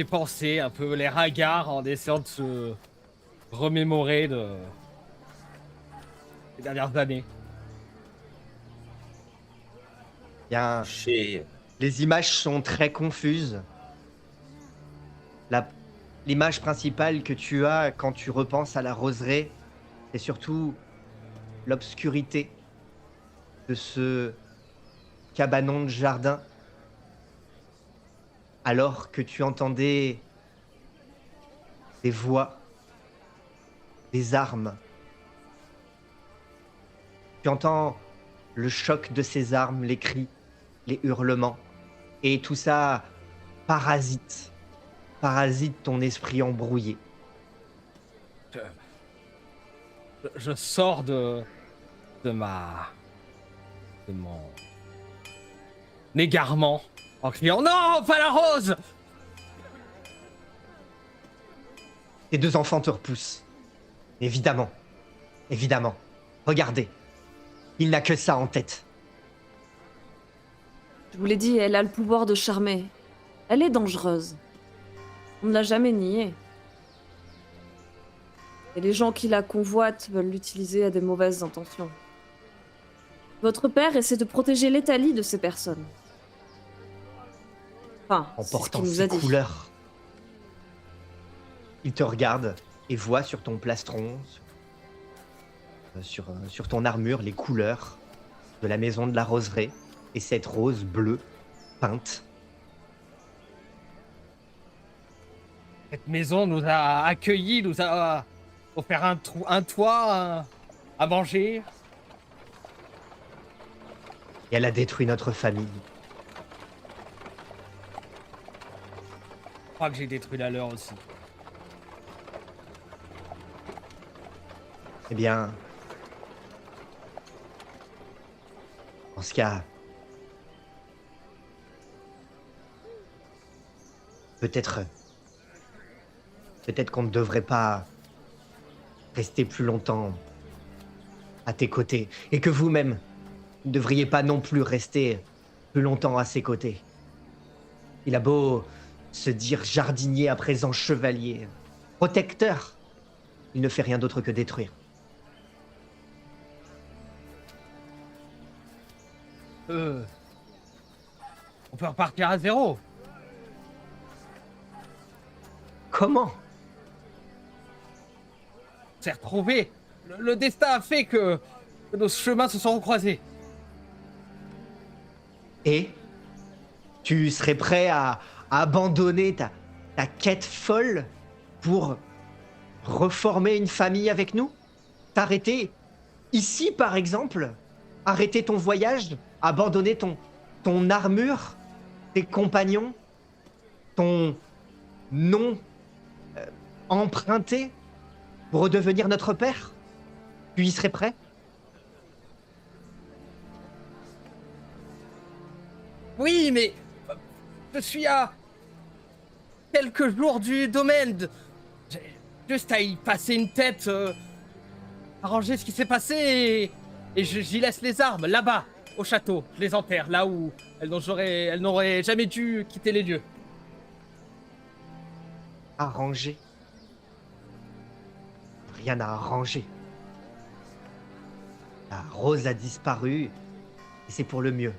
pensées, un peu les hagards, en essayant de se remémorer de ces dernières années. Bien, Chez... les images sont très confuses. L'image principale que tu as quand tu repenses à la roseraie, c'est surtout l'obscurité de ce cabanon de jardin, alors que tu entendais des voix, des armes. Tu entends le choc de ces armes, les cris, les hurlements, et tout ça parasite ton esprit embrouillé. Je sors de mon égarement en criant non, pas la rose. Tes deux enfants te repoussent. Évidemment. Regardez. Il n'a que ça en tête. Je vous l'ai dit, elle a le pouvoir de charmer. Elle est dangereuse. On ne l'a jamais nié. Et les gens qui la convoitent veulent l'utiliser à des mauvaises intentions. Votre père essaie de protéger l'Italie de ces personnes. Enfin, En c'est ce portant qu'il nous a ses dit. couleurs. Il te regarde et voit sur ton plastron, sur ton armure, les couleurs de la maison de la roseraie et cette rose bleue peinte. Cette maison nous a accueillis, nous a offert un toit, à manger. Et elle a détruit notre famille. Je crois que j'ai détruit la leur aussi. Eh bien, en ce cas, peut-être qu'on ne devrait pas rester plus longtemps à tes côtés, et que vous-même ne devriez pas non plus rester plus longtemps à ses côtés. Il a beau se dire jardinier, à présent chevalier, protecteur, il ne fait rien d'autre que détruire. peut repartir à zéro. Comment? On s'est retrouvés. Le destin a fait que nos chemins se sont recroisés. Et tu serais prêt à abandonner ta quête folle pour reformer une famille avec nous? T'arrêter ici, par exemple? Arrêter ton voyage? Abandonner ton armure? Tes compagnons? Ton nom emprunté pour redevenir notre père? Tu y serais prêt? Oui, mais je suis à quelques jours du domaine. J'ai juste à y passer une tête, arranger ce qui s'est passé et j'y laisse les armes là-bas, au château. Je les enterre là où elles n'auraient jamais dû quitter les lieux. Arranger? Rien à arranger. La rose a disparu et c'est pour le mieux.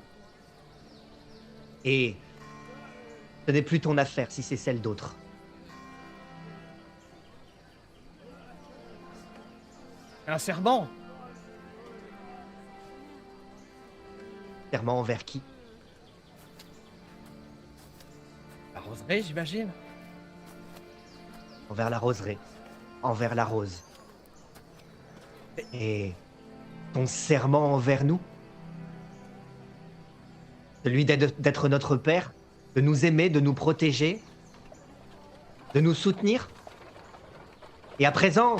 Et ce n'est plus ton affaire si c'est celle d'autres. Un serment. Serment envers qui? La roseraie, j'imagine. Envers la roseraie. Envers la rose. Et ton serment envers nous? Celui d'être notre père, de nous aimer, de nous protéger, de nous soutenir? Et à présent,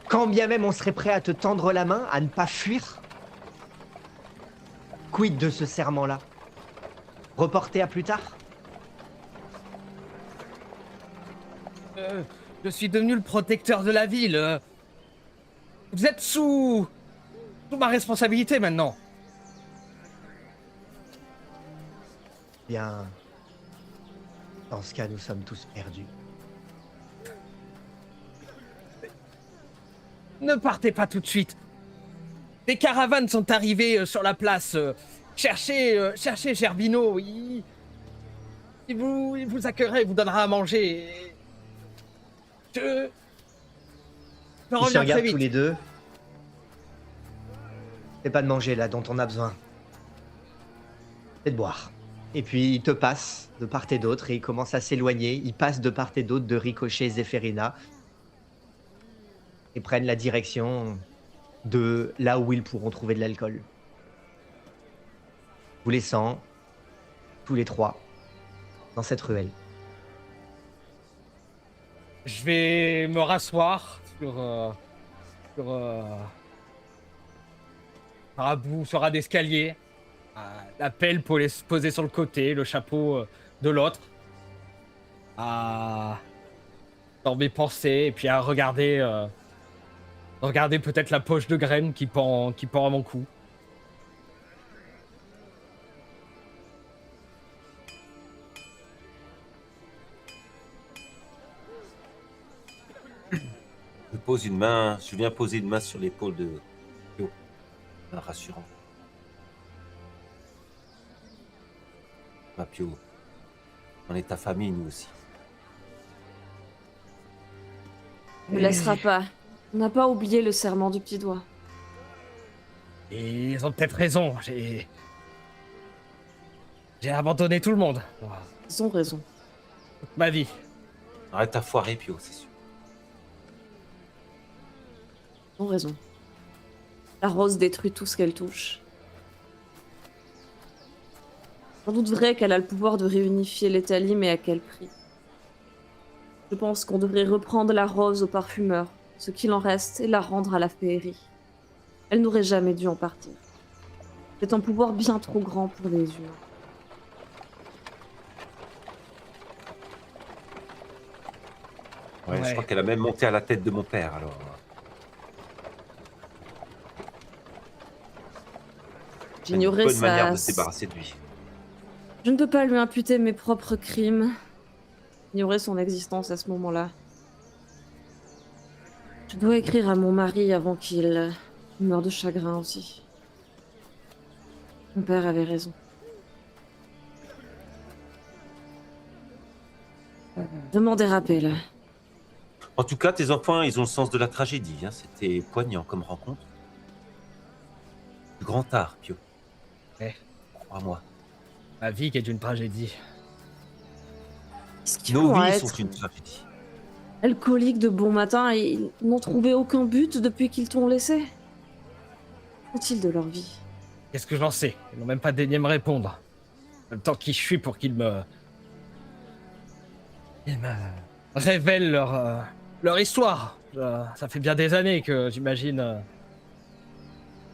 quand bien même on serait prêt à te tendre la main, à ne pas fuir? Quid de ce serment-là? Reporté à plus tard? Je suis devenu le protecteur de la ville. Vous êtes sous ma responsabilité maintenant. Bien. Dans ce cas, nous sommes tous perdus. Ne partez pas tout de suite. Des caravanes sont arrivées sur la place. Cherchez Gerbino. Il vous accueillera, il vous donnera à manger. Je Ils se reviens très regardent vite. tous les deux. C'est pas de manger là dont on a besoin. C'est de boire. Et puis il te passe de part et d'autre et il commence à s'éloigner. Il passe de part et d'autre de Ricochet et Zéphérina. Et prennent la direction de là où ils pourront trouver de l'alcool. Vous laissant, tous les trois, dans cette ruelle. Je vais me rasseoir un bout sur un escalier. La pelle posée sur le côté, le chapeau de l'autre. Dans mes pensées, et puis à regarder peut-être la poche de graines qui pend à mon cou. Je viens poser une main sur l'épaule de Pio. Rassurant. Pio, on est ta famille, nous aussi. On ne laissera pas. On n'a pas oublié le serment du petit doigt. Et ils ont peut-être raison. J'ai abandonné tout le monde. Ils ont raison. Toute ma vie. Arrête à foirer, Pio, c'est sûr. Ils ont raison. La rose détruit tout ce qu'elle touche. Sans doute vrai qu'elle a le pouvoir de réunifier l'Italie, mais à quel prix? Je pense qu'on devrait reprendre la rose au parfumeur, ce qu'il en reste, et la rendre à la féerie. Elle n'aurait jamais dû en partir. C'est un pouvoir bien trop grand pour les humains. Ouais, je crois qu'elle a même monté à la tête de mon père, alors. J'ignorais Une bonne manière sa... de se débarrasser de lui. Je ne peux pas lui imputer mes propres crimes. J'ignorais son existence à ce moment-là. Je dois écrire à mon mari avant qu'il meure de chagrin aussi. Mon père avait raison. Vraiment dérapé là. En tout cas, tes enfants, ils ont le sens de la tragédie. Hein. C'était poignant comme rencontre. Du grand art, Pio. Eh. Crois-moi. Ma vie qui est une tragédie. Est-ce qu'ils Nos vont vies être sont une tragédie. alcooliques de bon matin et ils n'ont trouvé aucun but depuis qu'ils t'ont laissé? Qu'ont-ils de leur vie? Qu'est-ce que j'en sais? Ils n'ont même pas daigné me répondre. Le temps qui je suis pour qu'ils me révèlent leur histoire. Ça fait bien des années que j'imagine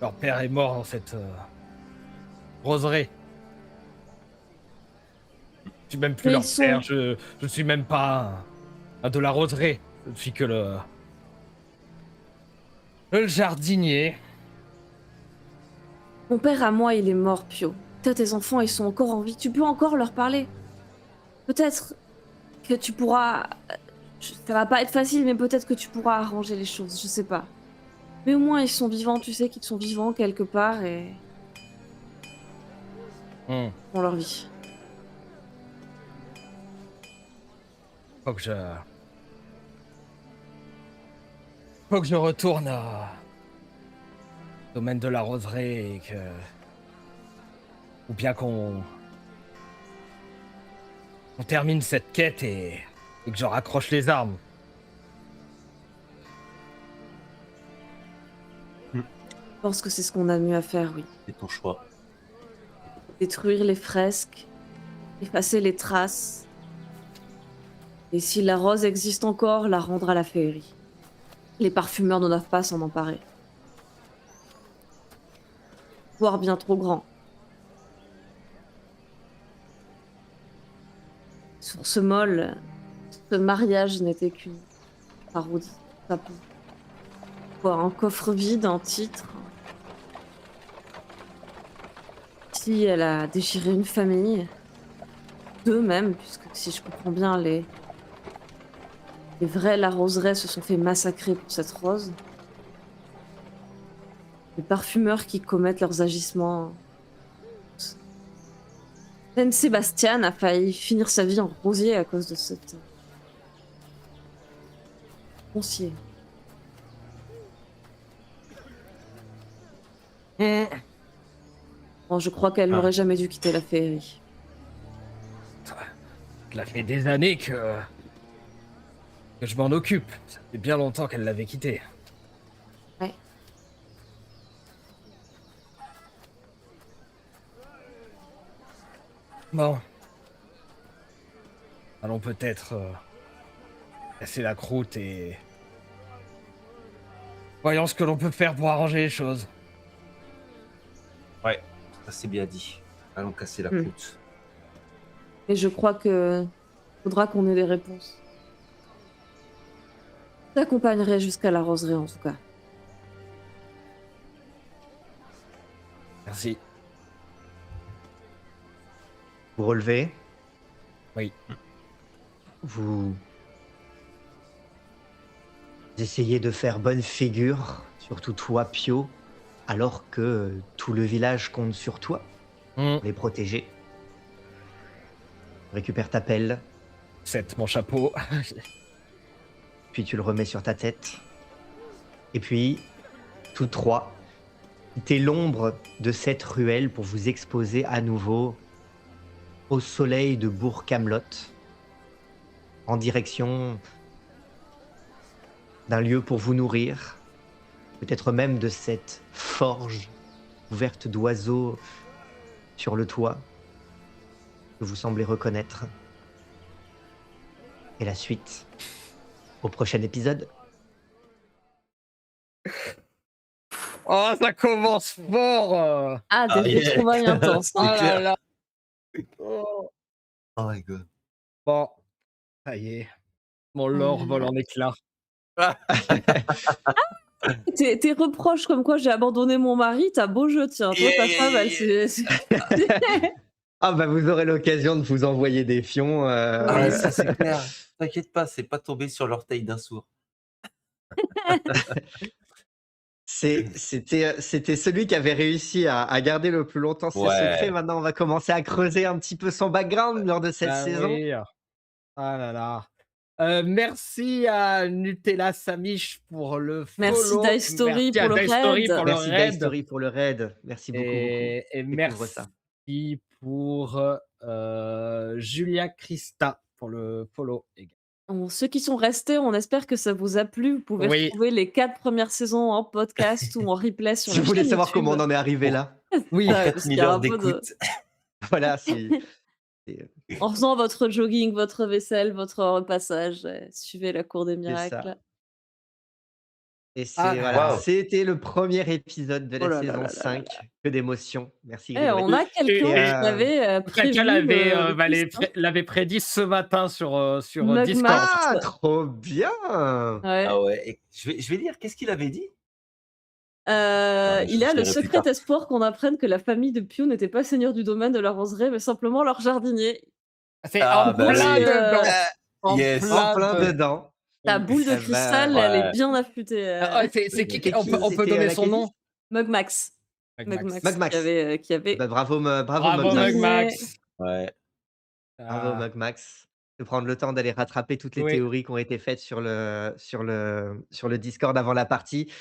leur père est mort dans cette roseraie. Je suis même plus Mais leur ils sont- père, je ne suis même pas un de la roseraie. Je ne suis que le jardinier. Mon père à moi, il est mort, Pio. Toi, tes enfants, ils sont encore en vie. Tu peux encore leur parler. Peut-être que tu pourras... Ça va pas être facile, mais peut-être que tu pourras arranger les choses, je sais pas. Mais au moins, ils sont vivants, tu sais qu'ils sont vivants quelque part et Hmm. dans leur vie. Faut que je retourne au domaine de la roseraie et que... Ou bien qu'on termine cette quête et que je raccroche les armes. Je pense que c'est ce qu'on a de mieux à faire, oui. C'est ton choix. Détruire les fresques, effacer les traces. Et si la rose existe encore, la rendre à la féerie. Les parfumeurs ne doivent pas s'en emparer. Voire bien trop grand. Sur ce molle, ce mariage n'était qu'une parodie. Pas pour. Quoi, un coffre vide, un titre. Si elle a déchiré une famille, deux même, puisque si je comprends bien, les vrais Laroseraie se sont fait massacrer pour cette rose. Les parfumeurs qui commettent leurs agissements. Même Sébastien a failli finir sa vie en rosier à cause de cette foncier. Bon, je crois qu'elle n'aurait jamais dû quitter la féerie. Ça fait des années que je m'en occupe. Ça fait bien longtemps qu'elle l'avait quitté. Ouais. Bon. Allons peut-être casser la croûte et... Voyons ce que l'on peut faire pour arranger les choses. Ouais, ça c'est bien dit. Allons casser la croûte. Et je crois que faudra qu'on ait des réponses. Je t'accompagnerai jusqu'à la roseraie en tout cas. Merci. Vous relevez. Oui. Vous essayez de faire bonne figure, surtout toi, Pio, alors que tout le village compte sur toi pour les protéger. Récupère ta pelle, C'est mon chapeau. puis tu le remets sur ta tête. Et puis, tous trois, quittez l'ombre de cette ruelle pour vous exposer à nouveau au soleil de Bourg-Camelot, en direction d'un lieu pour vous nourrir, peut-être même de cette forge ouverte d'oiseaux sur le toit que vous semblez reconnaître. Et la suite au prochain épisode. Oh, ça commence fort. Ah, des yeah. retrouvailles intenses. Oh hein. là là. Oh. Oh my god. Bon, ça y est. Mon lore vole en éclats. Tes reproches comme quoi j'ai abandonné mon mari, t'as beau jeu, tiens. Toi, ta femme, elle s'est... Ah bah vous aurez l'occasion de vous envoyer des fions. Ah ouais, ça c'est clair. T'inquiète pas, c'est pas tombé sur l'orteil d'un sourd. C'était celui qui avait réussi à garder le plus longtemps ses Ouais. secrets. Maintenant, on va commencer à creuser un petit peu son background lors de cette Ah saison. oui. Ah là là. Merci à Nutella Samish pour le Merci follow. Dice Story Merci à pour le Dice Story raid. pour le Merci Dice raid. Story pour le raid. Merci beaucoup, beaucoup. Et Découvre ça. merci pour Julia Christa pour le follow également. Ceux qui sont restés, on espère que ça vous a plu. Vous pouvez Oui. retrouver les 4 premières saisons en podcast ou en replay sur Si la vous voulez chaîne savoir comment on YouTube. en est arrivé là, Oui. Ouais, parce 4000 qu'il y a heures un peu de d'écoute. voilà, en faisant votre jogging, votre vaisselle, votre repassage, suivez la cour des c'est miracles. ça. Et c'est Ah là voilà, là. Waouh. c'était le premier épisode de Oh la là là saison là là là 5. Que d'émotions. Merci Eh, Grégory. on a quelqu'un Et- qui avait prévu Quelqu'un l'avait le quiz, hein. l'avait prédit ce matin sur Mugmax. Discord. Ah, trop bien! Ouais. Ah ouais, et je vais lire, qu'est-ce qu'il avait dit? Il je a le verrai plus secret tard. espoir qu'on apprenne que la famille de Pio n'était pas seigneur du domaine de la roseraie, mais simplement leur jardinier. C'est Ah, en bah plein oui. dedans. En Yes. En plein dedans. dedans. Ta boule de Eh ben, cristal, elle est ouais. bien affûtée. Ah, ouais, c'est C'était qui on qui? peut C'était donner son laquelle? nom? Mugmax. Mugmax. Mugmax. Qui avait Bah, bravo Bravo Mugmax. Mugmax. Ouais. Bravo Ah, Mugmax. De prendre le temps d'aller rattraper toutes les oui. théories qui ont été faites sur le Discord avant la partie.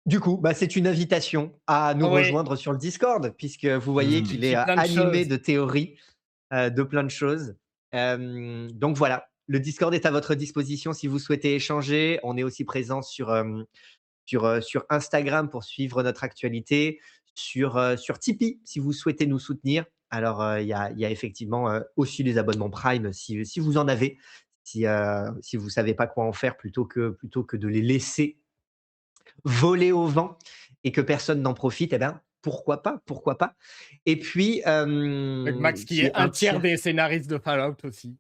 Du coup, bah, c'est une invitation à nous Oui. rejoindre sur le Discord, puisque vous voyez Mmh. qu'il Dit est plein de animé choses. de théories, de plein de choses. Donc voilà, le Discord est à votre disposition si vous souhaitez échanger. On est aussi présent sur Instagram pour suivre notre actualité, sur Tipeee si vous souhaitez nous soutenir. Alors, il y a effectivement aussi les abonnements Prime si vous en avez, si vous ne savez pas quoi en faire plutôt que de les laisser voler au vent et que personne n'en profite, eh ben, pourquoi pas, pourquoi pas. Et puis, Mugmax qui qui est est un un tiers tiers, des scénaristes de Fallout aussi.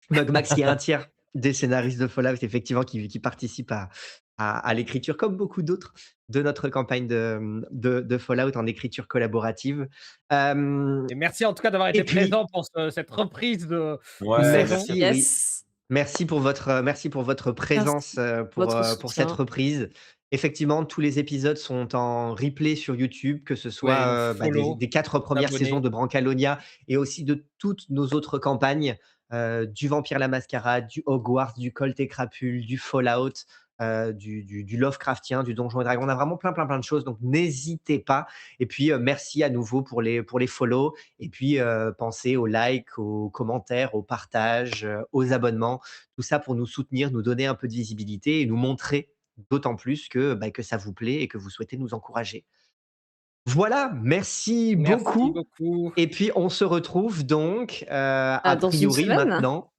Mugmax qui est un tiers des scénaristes de Fallout, effectivement, qui participe à l'écriture, comme beaucoup d'autres, de notre campagne de Fallout en écriture collaborative. Et merci en tout cas d'avoir Et été puis, présent pour cette reprise de Ouais, saison. merci, oui. yes. Merci pour votre présence, pour cette soutien. reprise. Effectivement, tous les épisodes sont en replay sur YouTube, que ce soit, Ouais, bah, follow, des 4 premières abonner. saisons de Brancalonia et aussi de toutes nos autres campagnes, du Vampire la Mascarade, du Hogwarts, du Colt et Crapule, du Fallout, du Lovecraftien, du Donjons et Dragons. On a vraiment plein, plein, plein de choses, donc n'hésitez pas. Et puis, merci à nouveau pour les follow et puis, pensez aux likes, aux commentaires, aux partages, aux abonnements. Tout ça pour nous soutenir, nous donner un peu de visibilité et nous montrer d'autant plus que, bah, que ça vous plaît et que vous souhaitez nous encourager. Voilà, merci Merci beaucoup beaucoup. et puis on se retrouve donc, a Dans une priori semaine. maintenant,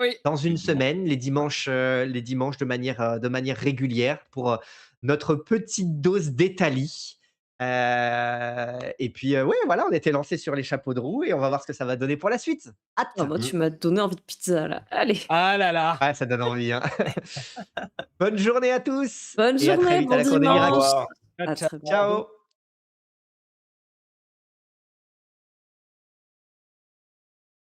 Oui. dans une Effectivement. semaine, les dimanches de manière régulière pour, notre petite dose d'Italie. Et puis, ouais, voilà, on était lancés sur les chapeaux de roue et on va voir ce que ça va donner pour la suite. Hâte! Ah bah, tu m'as donné envie de pizza là. Allez, Ah là là. Ouais, ça donne envie, hein. Bonne journée à tous bonne et à très journée, vite à bon la Cour des Au dimanche. miracles. revoir. À Ciao, très bientôt. Ciao!